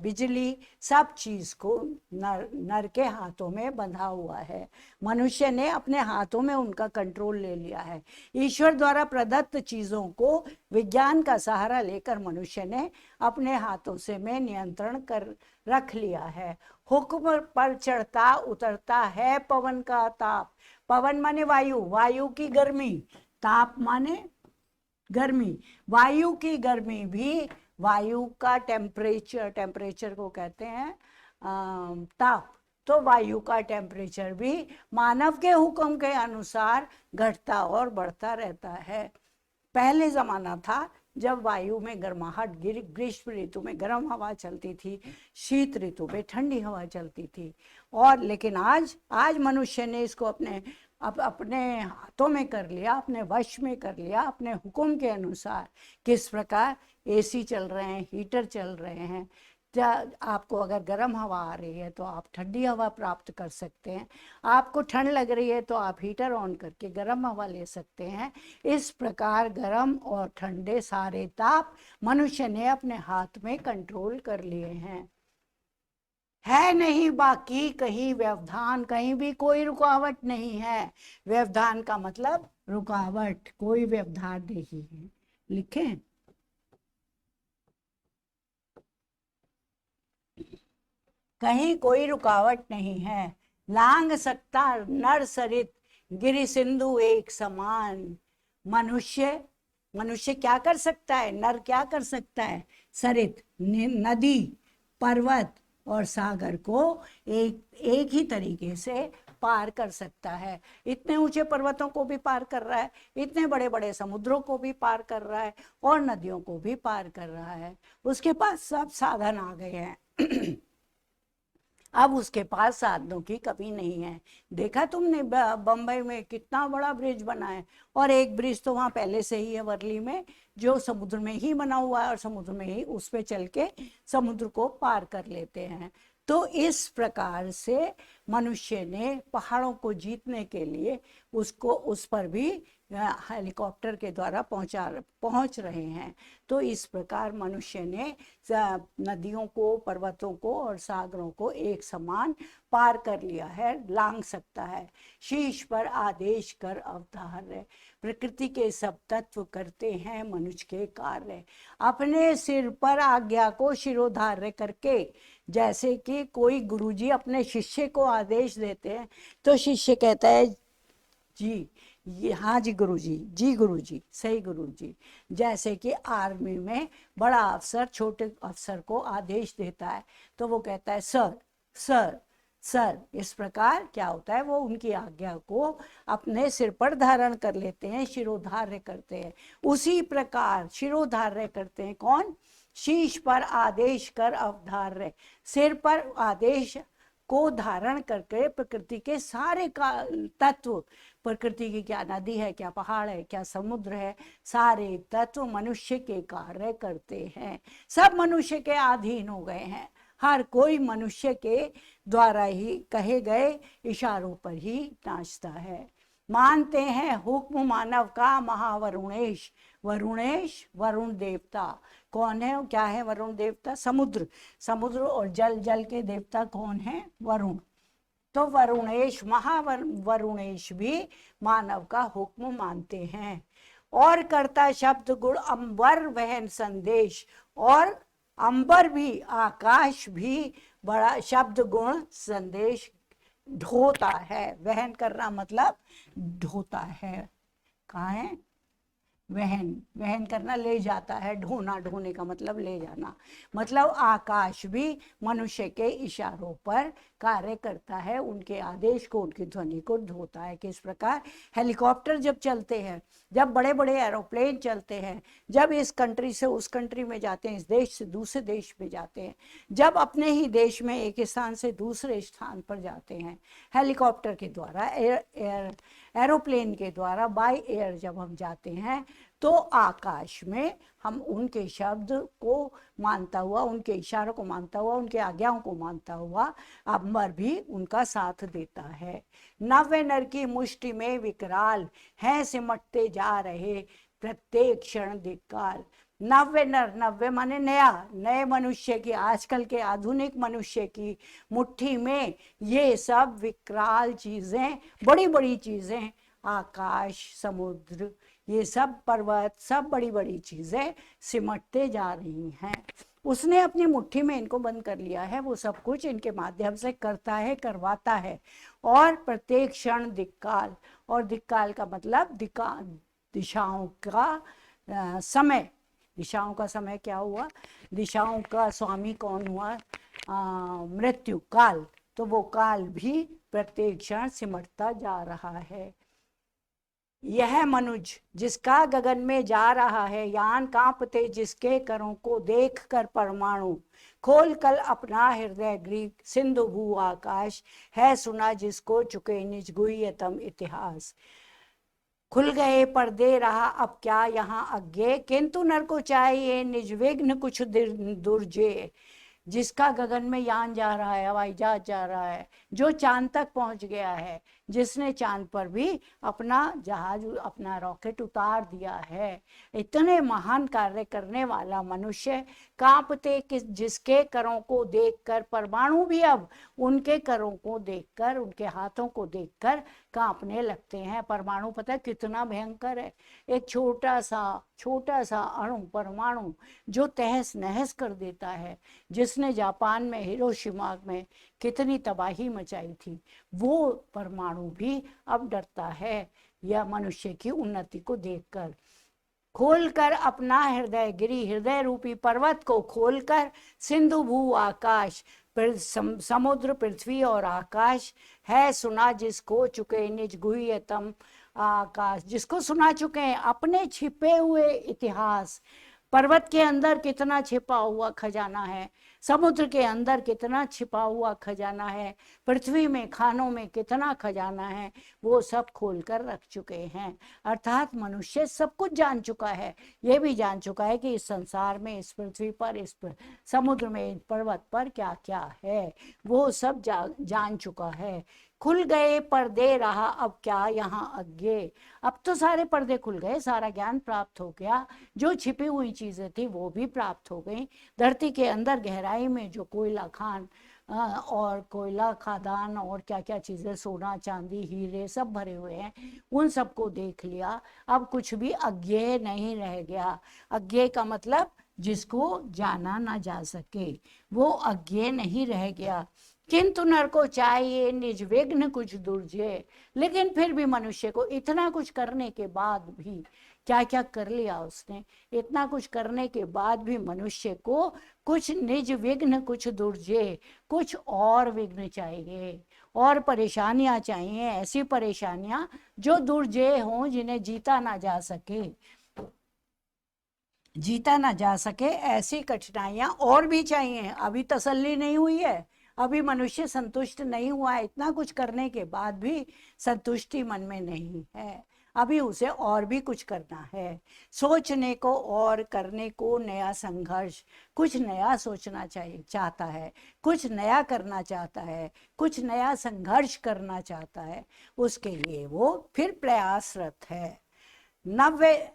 S1: बिजली, सब चीज को नर के हाथों में बंधा हुआ है। मनुष्य ने अपने हाथों में उनका कंट्रोल ले लिया है। ईश्वर द्वारा प्रदत्त चीजों को विज्ञान का सहारा लेकर मनुष्य ने अपने हाथों से में नियंत्रण कर रख लिया है। हुक्म पर चढ़ता उतरता है पवन का ताप, पवन माने वायु, वायु की गर्मी, ताप माने गर्मी, वायु की गर्मी भी, वायु का टेम्परेचर, टेम्परेचर को कहते हैं ताप, तो वायु का टेम्परेचर भी मानव के हुक्म के अनुसार घटता और बढ़ता रहता है। पहले जमाना था जब वायु में गर्माहट, ग्रीष्म ऋतु में गर्म हवा चलती थी, शीत ऋतु में ठंडी हवा चलती थी, और लेकिन आज मनुष्य ने इसको अपने हाथों में कर लिया, अपने वश में कर लिया, अपने हुक्म के अनुसार। किस प्रकार? एसी चल रहे हैं, हीटर चल रहे हैं, आपको अगर गर्म हवा आ रही है तो आप ठंडी हवा प्राप्त कर सकते हैं, आपको ठंड लग रही है तो आप हीटर ऑन करके गर्म हवा ले सकते हैं। इस प्रकार गर्म और ठंडे सारे ताप मनुष्य ने अपने हाथ में कंट्रोल कर लिए हैं। है नहीं बाकी कहीं व्यवधान, कहीं भी कोई रुकावट नहीं है। व्यवधान का मतलब रुकावट, कोई व्यवधान नहीं है। लिखें, कहीं कोई रुकावट नहीं है। लांग सकता नर सरित, गिरि सिंधु एक समान। मनुष्य, मनुष्य क्या कर सकता है, नर क्या कर सकता है, सरित नदी, पर्वत और सागर को एक ही तरीके से पार कर सकता है। इतने ऊंचे पर्वतों को भी पार कर रहा है, इतने बड़े बड़े समुद्रों को भी पार कर रहा है और नदियों को भी पार कर रहा है। उसके पास सब साधन आ गए हैं। अब उसके पास साधनों की कमी नहीं है। देखा तुमने बंबई में कितना बड़ा ब्रिज बना है, और एक ब्रिज तो वहां पहले से ही है वर्ली में, जो समुद्र में ही बना हुआ है और समुद्र में ही उस पे चल के समुद्र को पार कर लेते हैं। तो इस प्रकार से मनुष्य ने पहाड़ों को जीतने के लिए उसको उस पर भी हेलीकॉप्टर के द्वारा पहुंच रहे हैं। तो इस प्रकार मनुष्य ने नदियों को, पर्वतों को और सागरों को एक समान पार कर लिया है, लांग सकता है। शीश पर आदेश कर अवतार, प्रकृति के सब तत्व करते हैं मनुष्य के कार्य। अपने सिर पर आज्ञा को शिरोधार्य करके, जैसे कि कोई गुरुजी अपने शिष्य को आदेश देते हैं तो शिष्य कहता है जी ये, हाँ जी गुरुजी, जी गुरुजी, सही गुरुजी। जैसे कि आर्मी में बड़ा अफसर छोटे अफसर को आदेश देता है तो वो कहता है सर सर सर। इस प्रकार क्या होता है, वो उनकी आज्ञा को अपने सिर पर धारण कर लेते हैं, शिरोधार्य करते हैं। उसी प्रकार शिरोधार्य करते हैं कौन, शीश पर आदेश कर अवधार्य, सिर पर आदेश को धारण करके प्रकृति के सारे का तत्व, प्रकृति की क्या नदी है, क्या पहाड़ है, क्या समुद्र है, सारे तत्व मनुष्य के कार्य करते हैं। सब मनुष्य के अधीन हो गए हैं। हर कोई मनुष्य के द्वारा ही कहे गए इशारों पर ही नाचता है। मानते हैं हुक्म मानव का महावरुणेश, वरुणेश वरुण देवता। कौन है, क्या है वरुण देवता, समुद्र, समुद्र और जल, जल के देवता कौन है, वरुण। तो वरुणेश, महावरुणेश भी मानव का हुक्म मानते हैं। और करता शब्द गुण अंबर वहन संदेश, और अंबर भी, आकाश भी बड़ा शब्द गुण संदेश ढोता है। वहन करना मतलब ढोता है, कहाँ है, वहन, वहन करना ले जाता है, ढोना, ढोने का मतलब ले जाना। मतलब आकाश भी मनुष्य के इशारों पर कार्य करता है, उनके आदेश को, उनकी ध्वनि को ढोता है। किस प्रकार, हेलीकॉप्टर जब चलते हैं, जब बड़े बड़े एरोप्लेन चलते हैं, जब इस कंट्री से उस कंट्री में जाते हैं, इस देश से दूसरे देश में जाते हैं, जब अपने ही देश में एक स्थान से दूसरे स्थान पर जाते हैं हेलीकॉप्टर के द्वारा, एरोप्लेन के द्वारा, बाय एयर जब हम जाते हैं, तो आकाश में हम उनके शब्द को मानता हुआ, उनके इशारों को मानता हुआ, उनके आज्ञाओं को मानता हुआ अंबर भी उनका साथ देता है। नव्य नर की मुष्टि में विकराल हैं सिमटते जा रहे प्रत्येक क्षण धिक्कार। नव्य नर, नव्य माने नया, नए मनुष्य की, आजकल के आधुनिक मनुष्य की मुट्ठी में ये सब विकराल चीजें, बड़ी बड़ी चीजें, आकाश, समुद्र, ये सब पर्वत, सब बड़ी बड़ी चीजें सिमटते जा रही हैं। उसने अपनी मुट्ठी में इनको बंद कर लिया है, वो सब कुछ इनके माध्यम से करता है, करवाता है। और प्रत्येक क्षण दिक्काल, और दिक्काल का मतलब दिशाओं का समय। दिशाओं का समय क्या हुआ, दिशाओं का स्वामी कौन हुआ, मृत्यु काल। तो वो काल भी प्रत्येक क्षण सिमटता जा रहा है। यह मनुज जिसका गगन में जा रहा है, यान कांपते जिसके करों को देख कर परमाणु, खोल कल अपना हृदय ग्रीक सिंधु भू आकाश, है सुना जिसको चुके निज गुह्यतम इतिहास। खुल गए पर्दे रहा अब क्या यहाँ अज्ञे, किंतु नर को चाहिए निज विघ्न कुछ दुर्जे। जिसका गगन में यान जा रहा है, हवाई जहाज जा रहा है, जो चांद तक पहुंच गया है, जिसने चांद पर भी अपना जहाज, अपना रॉकेट उतार दिया है, इतने महान कार्य करने वाला मनुष्य कांपते किस जिसके करों को देखकर, परमाणु भी अब उनके करों को देखकर, उनके हाथों को देखकर कांपने लगते हैं। परमाणु पता है कितना भयंकर है, एक छोटा सा अणु, परमाणु, जो तहस नहस कर देता है, जिस जिसने जापान में हिरोशिमा में कितनी तबाही मचाई थी, वो परमाणु भी अब डरता है यह मनुष्य की उन्नति को देखकर। खोलकर अपना हृदय गिरी, हृदय रूपी पर्वत को खोलकर, सिंधु भू आकाश, समुद्र पृथ्वी और आकाश है सुना जिसको चुके निज गुह्यतम आकाश, जिसको सुना चुके हैं अपने छिपे हुए इतिहास। पर्वत के अंदर कितना छिपा हुआ खजाना है, समुद्र के अंदर कितना छिपा हुआ खजाना है, पृथ्वी में खानों में कितना खजाना है, वो सब खोलकर रख चुके हैं। अर्थात मनुष्य सब कुछ जान चुका है, ये भी जान चुका है कि इस संसार में, इस पृथ्वी पर, इस समुद्र में, पर्वत पर क्या क्या है, वो सब जान चुका है। खुल गए पर्दे रहा अब क्या यहाँ अज्ञे, अब तो सारे पर्दे खुल गए, सारा ज्ञान प्राप्त हो गया, जो छिपी हुई चीजें थी वो भी प्राप्त हो गई। धरती के अंदर गहराई में जो कोयला खान और कोयला खादान और क्या क्या चीजें, सोना चांदी हीरे सब भरे हुए हैं, उन सबको देख लिया। अब कुछ भी अज्ञेय नहीं रह गया। अज्ञेय का मतलब जिसको जाना ना जा सके, वो अज्ञेय नहीं रह गया। किंतु नर को चाहिए निज विघ्न कुछ दुर्जय, लेकिन फिर भी मनुष्य को इतना कुछ करने के बाद भी, क्या क्या कर लिया उसने, इतना कुछ करने के बाद भी मनुष्य को कुछ निज विघ्न कुछ दुर्जय, कुछ और विघ्न चाहिए, और परेशानियां चाहिए, ऐसी परेशानियां जो दुर्जय हों, जिन्हें जीता ना जा सके, जीता ना जा सके, ऐसी कठिनाइयां और भी चाहिए। अभी तसल्ली नहीं हुई है, अभी मनुष्य संतुष्ट नहीं हुआ है, इतना कुछ करने के बाद भी संतुष्टि मन में नहीं है, अभी उसे और भी कुछ करना है। सोचने को और करने को नया संघर्ष, कुछ नया सोचना चाहिए, चाहता है, कुछ नया करना चाहता है, कुछ नया संघर्ष करना चाहता है, उसके लिए वो फिर प्रयासरत है। नव्य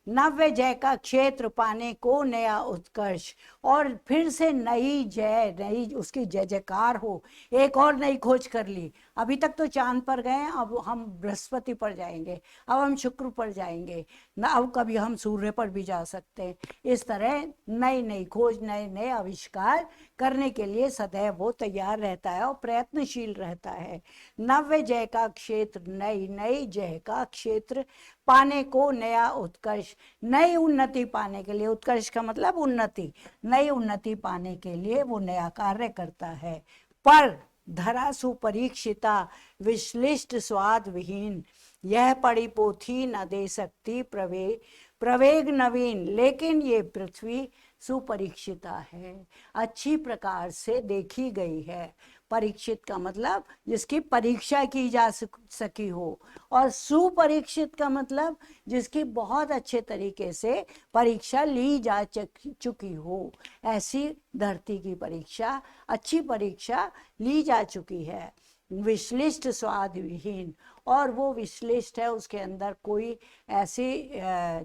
S1: नव्य जय का क्षेत्र पाने को नया उत्कर्ष, और फिर से नई जय, नई उसकी जय जयकार हो, एक और नई खोज कर ली। अभी तक तो चांद पर गए, अब हम बृहस्पति पर जाएंगे, अब हम शुक्र पर जाएंगे न, अब कभी हम सूर्य पर भी जा सकते हैं। इस तरह नई नई खोज, नए नए आविष्कार करने के लिए सदैव वो तैयार रहता है और प्रयत्नशील रहता है। नव्य जय का क्षेत्र, नई नई जय का क्षेत्र पाने को नया उत्कर्ष, नई उन्नति पाने के लिए, उत्कर्ष का मतलब उन्नति, नई उन्नति पाने के लिए वो नया कार्य करता है। पर धरा सुपरीक्षिता विश्लिष्ट स्वाद विहीन, यह पड़ी पोथी न दे सकती प्रवेग नवीन, लेकिन ये पृथ्वी सुपरीक्षिता है, अच्छी प्रकार से देखी गई है। परीक्षित का मतलब जिसकी परीक्षा की जा सकी हो, और सुपरीक्षित का मतलब जिसकी बहुत अच्छे तरीके से परीक्षा ली जा चुकी हो। ऐसी धरती की परीक्षा, अच्छी परीक्षा ली जा चुकी है। विश्लिष्ट स्वाद विहीन, और वो विश्लिष्ट है, उसके अंदर कोई ऐसी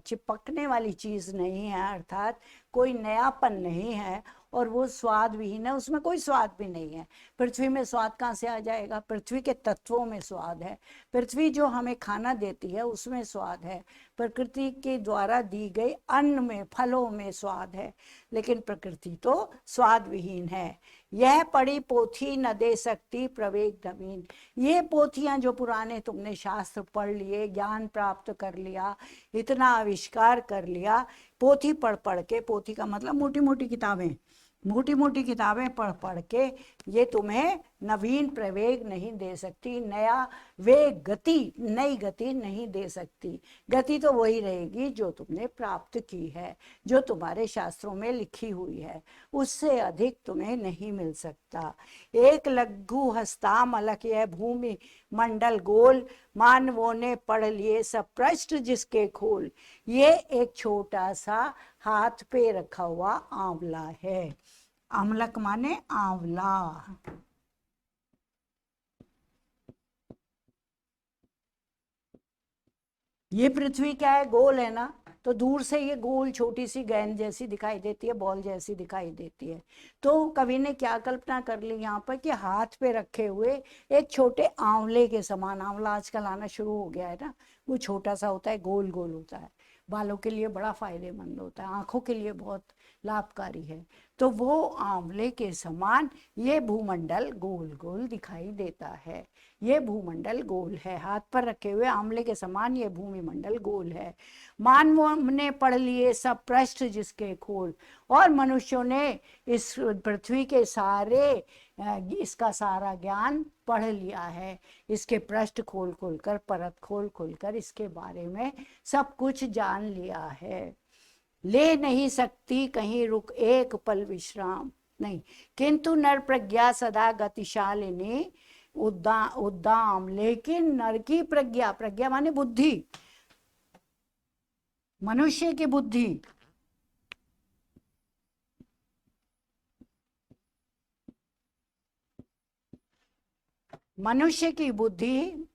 S1: चिपकने वाली चीज नहीं है, अर्थात कोई नयापन नहीं है, और वो स्वाद विहीन है, उसमें कोई स्वाद भी नहीं है। पृथ्वी में स्वाद कहाँ से आ जाएगा? पृथ्वी के तत्वों में स्वाद है, पृथ्वी जो हमें खाना देती है उसमें स्वाद है, प्रकृति के द्वारा दी गई अन्न में, फलों में स्वाद है, लेकिन प्रकृति तो स्वाद विहीन है। यह पड़ी पोथी न दे सकती प्रवेग नवीन, ये पोथियां जो पुराने तुमने शास्त्र पढ़ लिए, ज्ञान प्राप्त कर लिया, इतना आविष्कार कर लिया, पोथी पढ़ पढ़ के, पोथी का मतलब मोटी मोटी किताबें, मोटी मोटी किताबें पढ़ पढ़ के ये तुम्हें नवीन प्रवेग नहीं दे सकती, नया वेग, गति, नई गति नहीं दे सकती। गति तो वही रहेगी जो तुमने प्राप्त की है, जो तुम्हारे शास्त्रों में लिखी हुई है, उससे अधिक तुम्हें नहीं मिल सकता। एक लघु हस्ता मलक यह भूमि मंडल गोल, मानवों ने पढ़ लिए सब पृष्ठ जिसके खोल, ये एक छोटा सा हाथ पे रखा हुआ आंवला है। आमलक माने आंवला। ये पृथ्वी क्या है? गोल है ना, तो दूर से ये गोल छोटी सी गेंद जैसी दिखाई देती है, बॉल जैसी दिखाई देती है। तो कवि ने क्या कल्पना कर ली यहाँ पर कि हाथ पे रखे हुए एक छोटे आंवले के समान, आंवला आजकल आना शुरू हो गया है ना, वो छोटा सा होता है, गोल गोल होता है, बालों के लिए बड़ा फायदेमंद होता है, आंखों के लिए बहुत लाभकारी है। तो वो आंवले के समान ये भूमंडल गोल गोल दिखाई देता है। ये भूमंडल गोल है, हाथ पर रखे हुए आंवले के समान ये भूमिमंडल गोल है। मानव ने पढ़ लिए सब पृष्ठ जिसके खोल, और मनुष्यों ने इस पृथ्वी के सारे इसका सारा ज्ञान पढ़ लिया है। इसके पृष्ठ खोल खोल कर, परत खोल खोल कर इसके बारे में सब कुछ जान लिया है। ले नहीं सकती कहीं रुक एक पल विश्राम, नहीं, किंतु नर प्रज्ञा सदा गतिशालिनी उद्दाम, लेकिन नर की प्रज्ञा, प्रज्ञा माने बुद्धि, मनुष्य की बुद्धि, मनुष्य की बुद्धि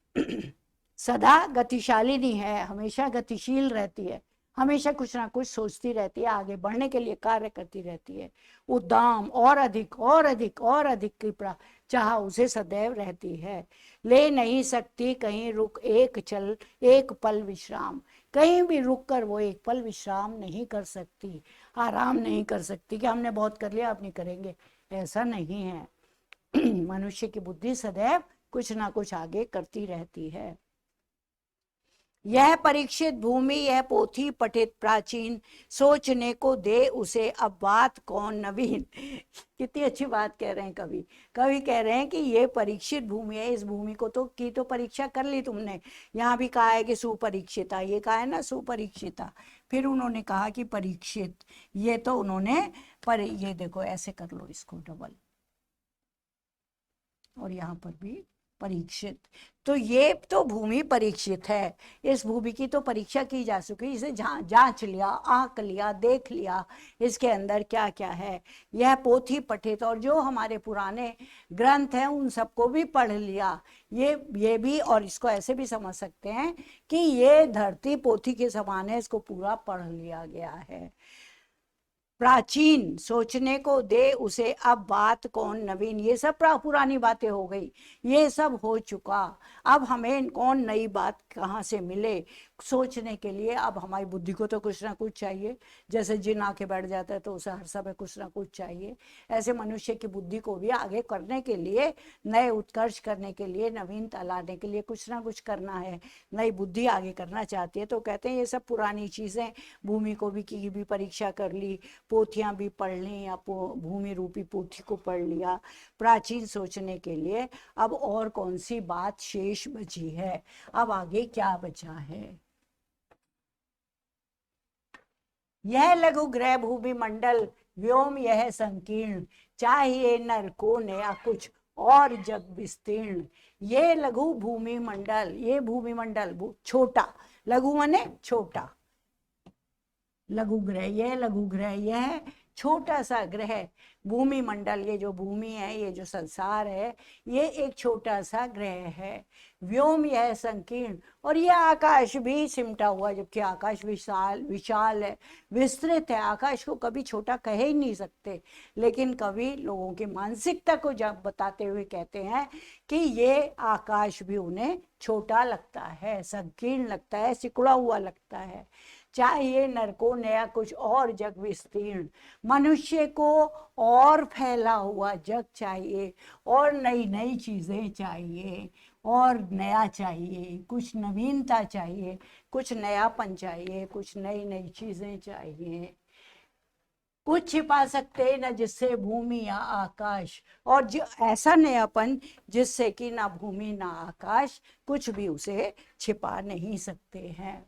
S1: सदा गतिशालिनी है, हमेशा गतिशील रहती है, हमेशा कुछ ना कुछ सोचती रहती है, आगे बढ़ने के लिए कार्य करती रहती है। उद्दाम, और अधिक और अधिक और अधिक की चाह उसे सदैव रहती है। ले नहीं सकती कहीं रुक एक चल एक पल विश्राम, कहीं भी रुक कर वो एक पल विश्राम नहीं कर सकती, आराम नहीं कर सकती कि हमने बहुत कर लिया अब नहीं करेंगे, ऐसा नहीं है। मनुष्य की बुद्धि सदैव कुछ ना कुछ आगे करती रहती है। यह परीक्षित भूमि यह पोथी पठित प्राचीन, सोचने को दे उसे अब बात कौन नवीन। कितनी अच्छी बात कह रहे हैं कवि। कवि कह रहे हैं कि ये परीक्षित भूमि है, इस भूमि को तो की तो परीक्षा कर ली तुमने। यहाँ भी कहा है कि सुपरीक्षिता, ये कहा है ना सुपरीक्षिता, फिर उन्होंने कहा कि परीक्षित, ये तो उन्होंने पर ये देखो ऐसे कर लो इसको डबल, और यहाँ पर भी परीक्षित, तो ये तो भूमि परीक्षित है। इस भूमि की तो परीक्षा की जा चुकी, इसे जांच लिया, आंक लिया, देख लिया इसके अंदर क्या क्या है। यह पोथी पठित, और जो हमारे पुराने ग्रंथ हैं उन सबको भी पढ़ लिया। ये भी, और इसको ऐसे भी समझ सकते हैं कि ये धरती पोथी के समान है, इसको पूरा पढ़ लिया गया है। प्राचीन, सोचने को दे उसे अब बात कौन नवीन, ये सब पुरानी बातें हो गई, ये सब हो चुका, अब हमें कौन नई बात कहाँ से मिले सोचने के लिए। अब हमारी बुद्धि को तो कुछ ना कुछ चाहिए, जैसे जिन आके बैठ जाता है तो उसे हर समय कुछ ना कुछ चाहिए, ऐसे मनुष्य की बुद्धि को भी आगे करने के लिए, नए उत्कर्ष करने के लिए, नवीनता लाने के लिए कुछ ना कुछ करना है। नई बुद्धि आगे करना चाहती है, तो कहते हैं ये सब पुरानी चीज़ें, भूमि को भी की भी परीक्षा कर ली, पोथियां भी पढ़ ली, या भूमि रूपी पोथी को पढ़ लिया, प्राचीन सोचने के लिए अब और कौन सी बात शेष बची है, अब आगे क्या बचा है। यह लघु ग्रह भूमि मंडल व्योम यह संकीर्ण, चाहिए नर को नया कुछ और जग विस्तीर्ण। ये लघु भूमि मंडल, ये भूमि मंडल छोटा, लघु माने छोटा, लघु ग्रह, यह लघु ग्रह, यह छोटा सा ग्रह, भूमि मंडल, ये जो भूमि है, ये जो संसार है, ये एक छोटा सा ग्रह है। व्योम यह संकीर्ण, और यह आकाश भी सिमटा हुआ, जबकि आकाश विशाल विशाल है, विस्तृत है, आकाश को कभी छोटा कह ही नहीं सकते, लेकिन कवि लोगों की मानसिकता को जब बताते हुए कहते हैं कि ये आकाश भी उन्हें छोटा लगता है, संकीर्ण लगता है, सिकुड़ा हुआ लगता है। चाहिए नर को नया कुछ और जग विस्तीर्ण, मनुष्य को और फैला हुआ जग चाहिए, और नई नई चीजें चाहिए, और नया चाहिए, कुछ नवीनता चाहिए, कुछ नयापन चाहिए, कुछ नई नई चीजें चाहिए। कुछ छिपा सकते न जिससे भूमि या आकाश, और जो ऐसा नयापन जिससे कि ना भूमि ना आकाश कुछ भी उसे छिपा नहीं सकते हैं।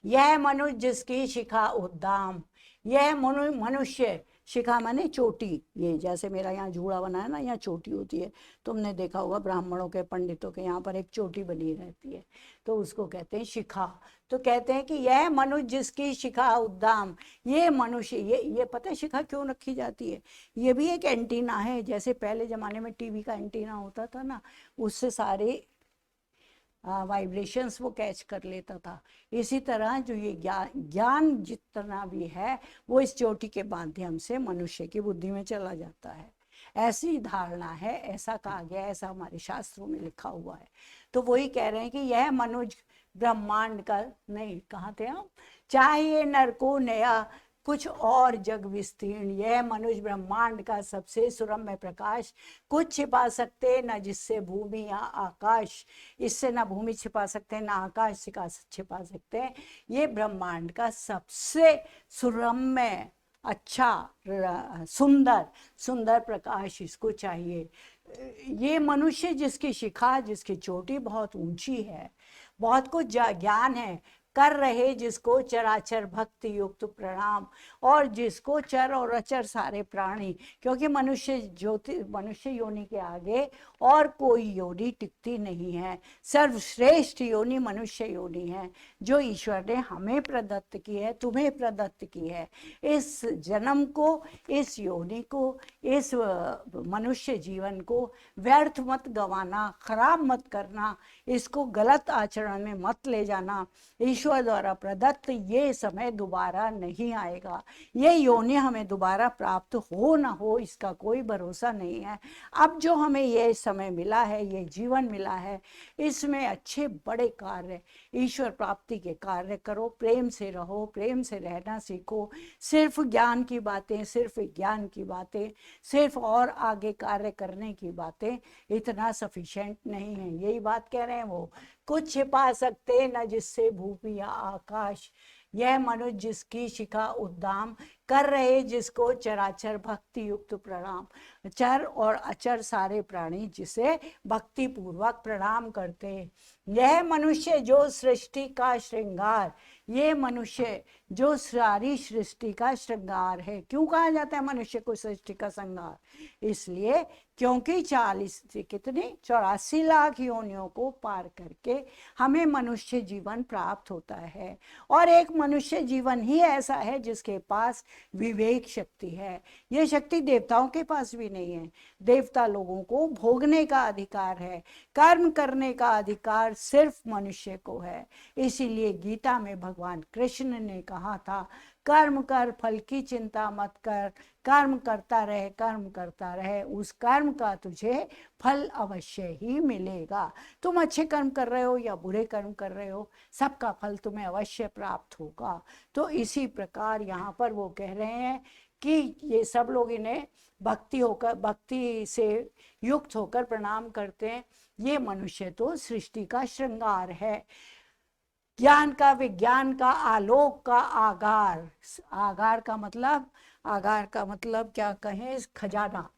S1: यह मनुष्य जिसकी शिखा उद्दाम, यह मनुष्य, शिखा माने चोटी, ये जैसे मेरा यहाँ जूड़ा बना है ना, यहाँ चोटी होती है, तुमने देखा होगा ब्राह्मणों के पंडितों के यहाँ पर एक चोटी बनी रहती है, तो उसको कहते हैं शिखा। तो कहते हैं कि यह मनुष्य जिसकी शिखा उद्दाम, ये मनुष्य, ये पता है शिखा क्यों रखी जाती है, ये भी एक एंटीना है, जैसे पहले जमाने में टीवी का एंटीना होता था ना, उससे सारे वाइब्रेशंस वो कैच कर लेता था। इसी तरह जो ये ज्ञान जितना भी है वो इस चोटी के माध्यम से मनुष्य की बुद्धि में चला जाता है, ऐसी धारणा है, ऐसा कहा गया, ऐसा हमारे शास्त्रों में लिखा हुआ है। तो वही कह रहे हैं कि यह मनुष्य ब्रह्मांड का, नहीं कहाँ थे हम, चाहिए नर को नया कुछ और जग विस्तीर्ण, यह मनुष्य ब्रह्मांड का सबसे सुरम्य प्रकाश, कुछ छिपा सकते न जिससे भूमि या आकाश, इससे ना भूमि छिपा सकते ना आकाश छिपा सकते हैं। ये ब्रह्मांड का सबसे सुरम्य, अच्छा, सुंदर सुंदर प्रकाश इसको चाहिए। ये मनुष्य जिसकी शिखा, जिसकी चोटी बहुत ऊंची है, बहुत कुछ ज्ञान है, कर रहे जिसको चराचर भक्ति युक्त प्रणाम, और जिसको चर और अचर सारे प्राणी, क्योंकि मनुष्य योनि के आगे और कोई योनि टिकती नहीं है। सर्वश्रेष्ठ योनि मनुष्य योनि है, जो ईश्वर ने हमें प्रदत्त की है, तुम्हें प्रदत्त की है। इस जन्म को, इस योनि को, इस मनुष्य जीवन को व्यर्थ मत गंवाना, खराब मत करना, इसको गलत आचरण में मत ले जाना। ईश्वर द्वारा प्रदत्त ये समय दोबारा नहीं आएगा। ये योनि हमें दोबारा प्राप्त हो ना हो इसका कोई भरोसा नहीं है। अब जो हमें ये समय मिला है, ये जीवन मिला है, इसमें अच्छे बड़े कार्य, ईश्वर प्राप्ति के कार्य करो, प्रेम से रहो, प्रेम से रहना सीखो। सिर्फ ज्ञान की बातें, सिर्फ विज्ञान की बातें, सिर्फ और आगे कार्य करने की बातें इतना सफिशिएंट नहीं है। यही बात कह रहे हैं वो, कुछ छिपा सकते न जिससे भूमि या आकाश, यह मनुष्य जिसकी शिखा उद्दाम, कर रहे जिसको चराचर भक्ति युक्त प्रणाम। चर और अचर सारे प्राणी जिसे भक्ति पूर्वक प्रणाम करते हैं। यह मनुष्य जो सृष्टि का श्रृंगार, ये मनुष्य जो सारी सृष्टि का श्रृंगार है। क्यों कहा जाता है मनुष्य को सृष्टि का श्रृंगार? इसलिए क्योंकि 84 लाख योनियों को पार करके हमें मनुष्य जीवन प्राप्त होता है। और एक मनुष्य जीवन ही ऐसा है जिसके पास विवेक शक्ति है। ये शक्ति देवताओं के पास भी नहीं है। देवता लोगों को भोगने का अधिकार है, कर्म करने का अधिकार सिर्फ मनुष्य को है। इसीलिए गीता में भगवान कृष्ण ने कहा था, कर्म कर, फल की चिंता मत कर, कर्म करता रहे, कर्म करता रहे, उस कर्म का तुझे फल अवश्य ही मिलेगा। तुम अच्छे कर्म कर रहे हो या बुरे कर्म कर रहे हो, सबका फल तुम्हें अवश्य प्राप्त होगा। तो इसी प्रकार यहाँ पर वो कह रहे हैं कि ये सब लोग इन्हें भक्ति से युक्त होकर प्रणाम करते हैं। ये मनुष्य तो सृष्टि का श्रृंगार है, ज्ञान का, विज्ञान का, आलोक का आगार। आगार का मतलब क्या कहें, खजाना।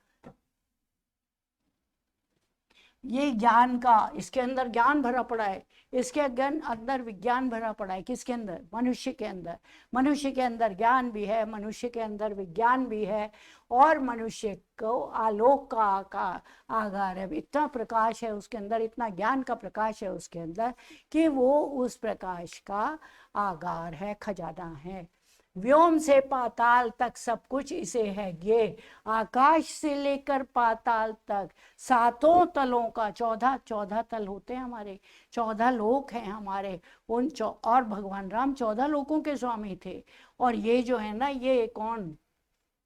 S1: ये ज्ञान का, इसके अंदर ज्ञान भरा पड़ा है, इसके अंदर विज्ञान भरा पड़ा है। किसके अंदर? मनुष्य के अंदर। मनुष्य के अंदर ज्ञान भी है, मनुष्य के अंदर विज्ञान भी है, और मनुष्य को आलोक का आगार है। इतना प्रकाश है उसके अंदर, इतना ज्ञान का प्रकाश है उसके अंदर कि वो उस प्रकाश का आगार है, खजाना है। व्योम से पाताल तक सब कुछ इसे है ये, आकाश से लेकर पाताल तक सातों तलों का, 14 तल होते हैं हमारे, 14 लोक हैं हमारे। और भगवान राम 14 लोकों के स्वामी थे। और ये जो है ना, ये कौन?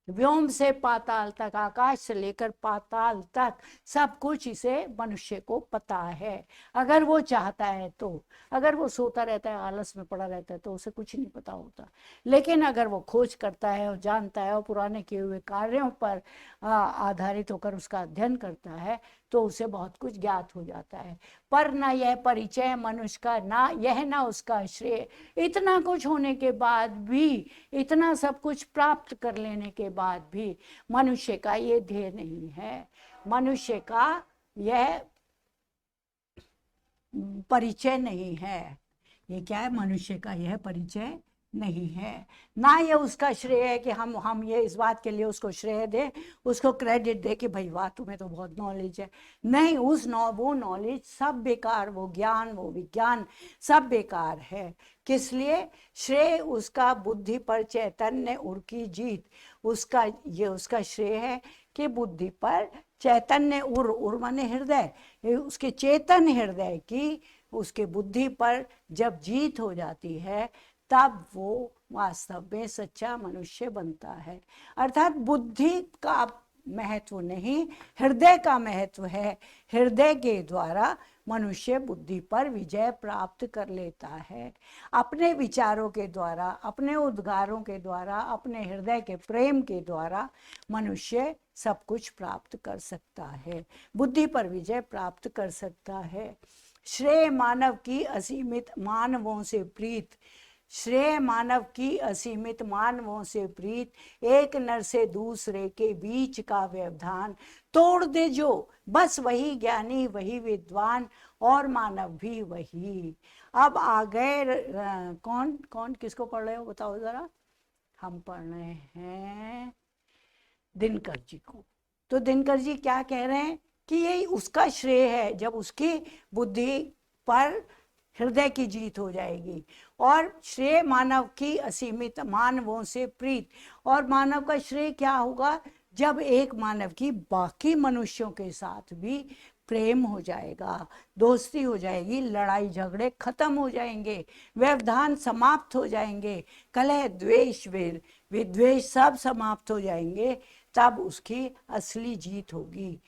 S1: व्योम से पाताल तक, आकाश से लेकर पाताल तक सब कुछ इसे मनुष्य को पता है, अगर वो चाहता है तो। अगर वो सोता रहता है, आलस में पड़ा रहता है, तो उसे कुछ नहीं पता होता। लेकिन अगर वो खोज करता है और जानता है और पुराने किए हुए कार्यों पर आधारित होकर उसका अध्ययन करता है, तो उसे बहुत कुछ ज्ञात हो जाता है। पर ना यह परिचय मनुष्य का, ना यह ना उसका श्रेय। इतना कुछ होने के बाद भी, इतना सब कुछ प्राप्त कर लेने के बाद भी मनुष्य का ये ध्येय नहीं है। मनुष्य का यह परिचय नहीं है। ये क्या है? मनुष्य का यह परिचय नहीं है। ना ये उसका श्रेय है कि हम ये इस बात के लिए उसको श्रेय दे, उसको क्रेडिट दे कि भाई वाह तुम्हें तो बहुत नॉलेज है। नहीं, वो नॉलेज सब बेकार, वो ज्ञान, वो विज्ञान सब बेकार है। किस लिए? श्रेय उसका बुद्धि पर चैतन्य उर की जीत। उसका श्रेय है कि बुद्धि पर चैतन्य उर माने हृदय, उसके चेतन हृदय की, उसके बुद्धि पर जब जीत हो जाती है, तब वो वास्तव में सच्चा मनुष्य बनता है। अर्थात बुद्धि का महत्व नहीं, हृदय का महत्व है। हृदय के द्वारा मनुष्य बुद्धि पर विजय प्राप्त कर लेता है। अपने विचारों के द्वारा, अपने उद्गारों के द्वारा, अपने हृदय के प्रेम के द्वारा मनुष्य सब कुछ प्राप्त कर सकता है, बुद्धि पर विजय प्राप्त कर सकता है। श्रेय मानव की असीमित मानवों से प्रीत, श्रेय मानव की असीमित मानवों से प्रीत, एक नर से दूसरे के बीच का व्यवधान तोड़ दे जो, बस वही ज्ञानी वही विद्वान और मानव भी वही। अब आ गए कौन कौन किसको पढ़ रहे हो बताओ जरा। हम पढ़ रहे हैं दिनकर जी को। तो दिनकर जी क्या कह रहे हैं कि ये उसका श्रेय है जब उसकी बुद्धि पर हृदय की जीत हो जाएगी। और श्रेय मानव की असीमित मानवों से प्रीत, और मानव का श्रेय क्या होगा जब एक मानव की बाकी मनुष्यों के साथ भी प्रेम हो जाएगा, दोस्ती हो जाएगी, लड़ाई झगड़े खत्म हो जाएंगे, व्यवधान समाप्त हो जाएंगे, कलह द्वेष विद्वेष सब समाप्त हो जाएंगे, तब उसकी असली जीत होगी।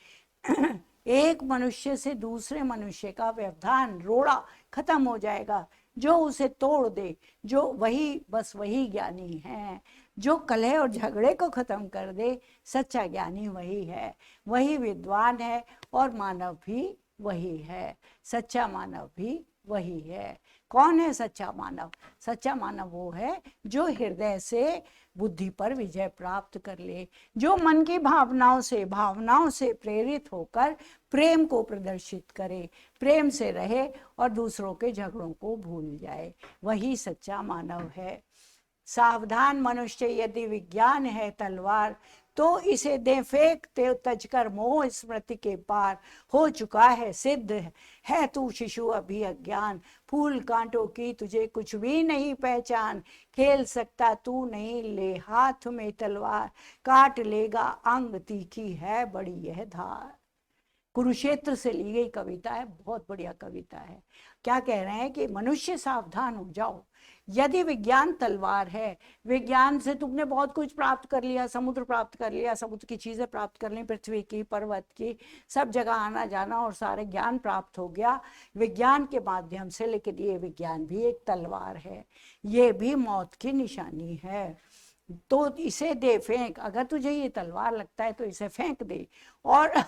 S1: एक मनुष्य से दूसरे मनुष्य का व्यवधान रोड़ा खत्म हो जाएगा। जो उसे तोड़ दे जो वही, बस वही ज्ञानी है। जो कलह और झगड़े को खत्म कर दे, सच्चा ज्ञानी वही है, वही विद्वान है, और मानव भी वही है, सच्चा मानव भी वही है। कौन है सच्चा मानव? सच्चा मानव वो है जो हृदय से बुद्धि पर विजय प्राप्त कर ले, जो मन की भावनाओं से प्रेरित होकर प्रेम को प्रदर्शित करे, प्रेम से रहे और दूसरों के झगड़ों को भूल जाए, वही सच्चा मानव है। सावधान मनुष्य, यदि विज्ञान है तलवार तो इसे दे फेंक तजकर मोह स्मृति के पार। हो चुका है सिद्ध है तू शिशु अभी अज्ञान, फूल कांटों की तुझे कुछ भी नहीं पहचान। खेल सकता तू नहीं, ले हाथ में तलवार, काट लेगा अंग तीखी है बड़ी यह धार। कुरुक्षेत्र से ली गई कविता है, बहुत बढ़िया कविता है। क्या कह रहे हैं कि मनुष्य सावधान हो जाओ, यदि विज्ञान तलवार है, विज्ञान से तुमने बहुत कुछ प्राप्त कर लिया, समुद्र प्राप्त कर लिया, समुद्र की चीजें प्राप्त कर ली, पृथ्वी की, पर्वत की, सब जगह आना जाना और सारे ज्ञान प्राप्त हो गया विज्ञान के माध्यम से, लेकिन ये विज्ञान भी एक तलवार है, ये भी मौत की निशानी है। तो इसे दे फेंक, अगर तुझे ये तलवार लगता है तो इसे फेंक दे, और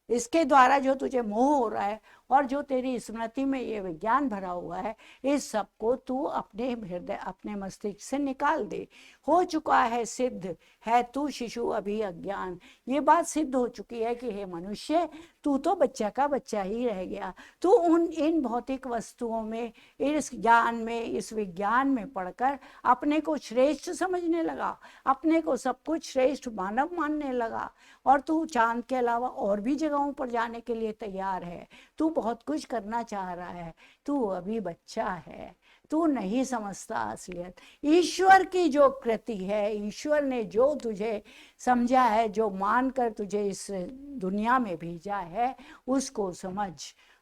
S1: इसके द्वारा जो तुझे मोह हो रहा है और जो तेरी स्मृति में ये विज्ञान भरा हुआ है, इस सब को तू अपने हृदय, अपने मस्तिष्क से निकाल दे। हो चुका है सिद्ध है तू शिशु अभी अज्ञान, ये बात सिद्ध हो चुकी है कि हे मनुष्य, तू तो बच्चा का बच्चा ही रह गया। तू इन भौतिक वस्तुओं में, इस ज्ञान में, इस विज्ञान में पढ़कर अपने को श्रेष्ठ समझने लगा, अपने को सब कुछ श्रेष्ठ मानव मानने लगा, और तू चांद के अलावा और भी जगहों पर जाने के लिए तैयार है, तू बहुत कुछ करना चाह रहा है, तू अभी बच्चा है, तू नहीं समझता असलियत। ईश्वर की जो कृति है, ईश्वर ने जो तुझे समझा है, जो मानकर तुझे इस दुनिया में भेजा है, उसको समझ।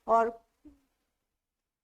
S1: और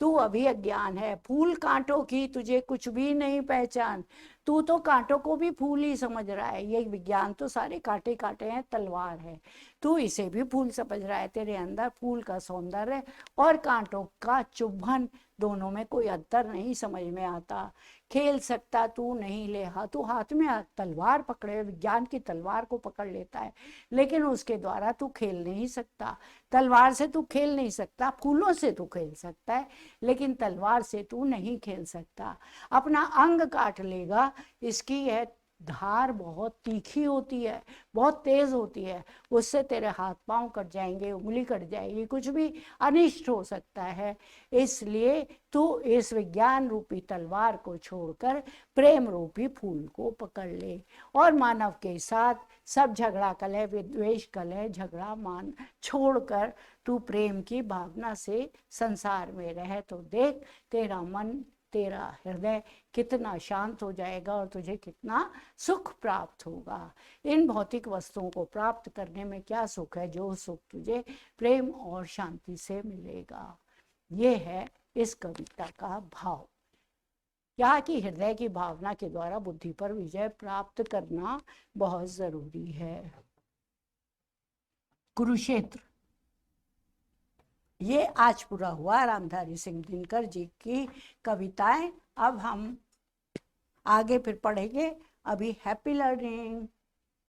S1: तू अभी अज्ञान है, फूल कांटों की तुझे कुछ भी नहीं पहचान। तू तो कांटों को भी फूल ही समझ रहा है, ये विज्ञान तो सारे कांटे कांटे हैं, तलवार है, तू इसे भी फूल समझ रहा है। तेरे अंदर फूल का सौंदर्य और कांटों का चुभन, दोनों में कोई अंतर नहीं समझ में आता। खेल सकता तू नहीं, ले तू हाथ में तलवार पकड़े, विज्ञान की तलवार को पकड़ लेता है, लेकिन उसके द्वारा तू खेल नहीं सकता। तलवार से तू खेल नहीं सकता, फूलों से तू खेल सकता है, लेकिन तलवार से तू नहीं खेल सकता। अपना अंग काट लेगा, इसकी यह धार बहुत तीखी होती है, बहुत तेज होती है, उससे तेरे हाथ पांव कट जाएंगे, उंगली कट जाएगी, कुछ भी अनिष्ट हो सकता है। इसलिए तू इस विज्ञान रूपी तलवार को छोड़कर प्रेम रूपी फूल को पकड़ ले, और मानव के साथ सब झगड़ा कलह, विद्वेष कलह झगड़ा मान छोड़कर तू प्रेम की भावना से संसार में रहे, तो देख तेरा मन, तेरा हृदय कितना शांत हो जाएगा और तुझे कितना सुख प्राप्त होगा। इन भौतिक वस्तुओं को प्राप्त करने में क्या सुख है, जो सुख तुझे प्रेम और शांति से मिलेगा। ये है इस कविता का भाव, क्या कि हृदय की भावना के द्वारा बुद्धि पर विजय प्राप्त करना बहुत जरूरी है। कुरुक्षेत्र। ये आज पूरा हुआ रामधारी सिंह दिनकर जी की कविताएं। अब हम आगे फिर पढ़ेंगे। अभी हैप्पी लर्निंग।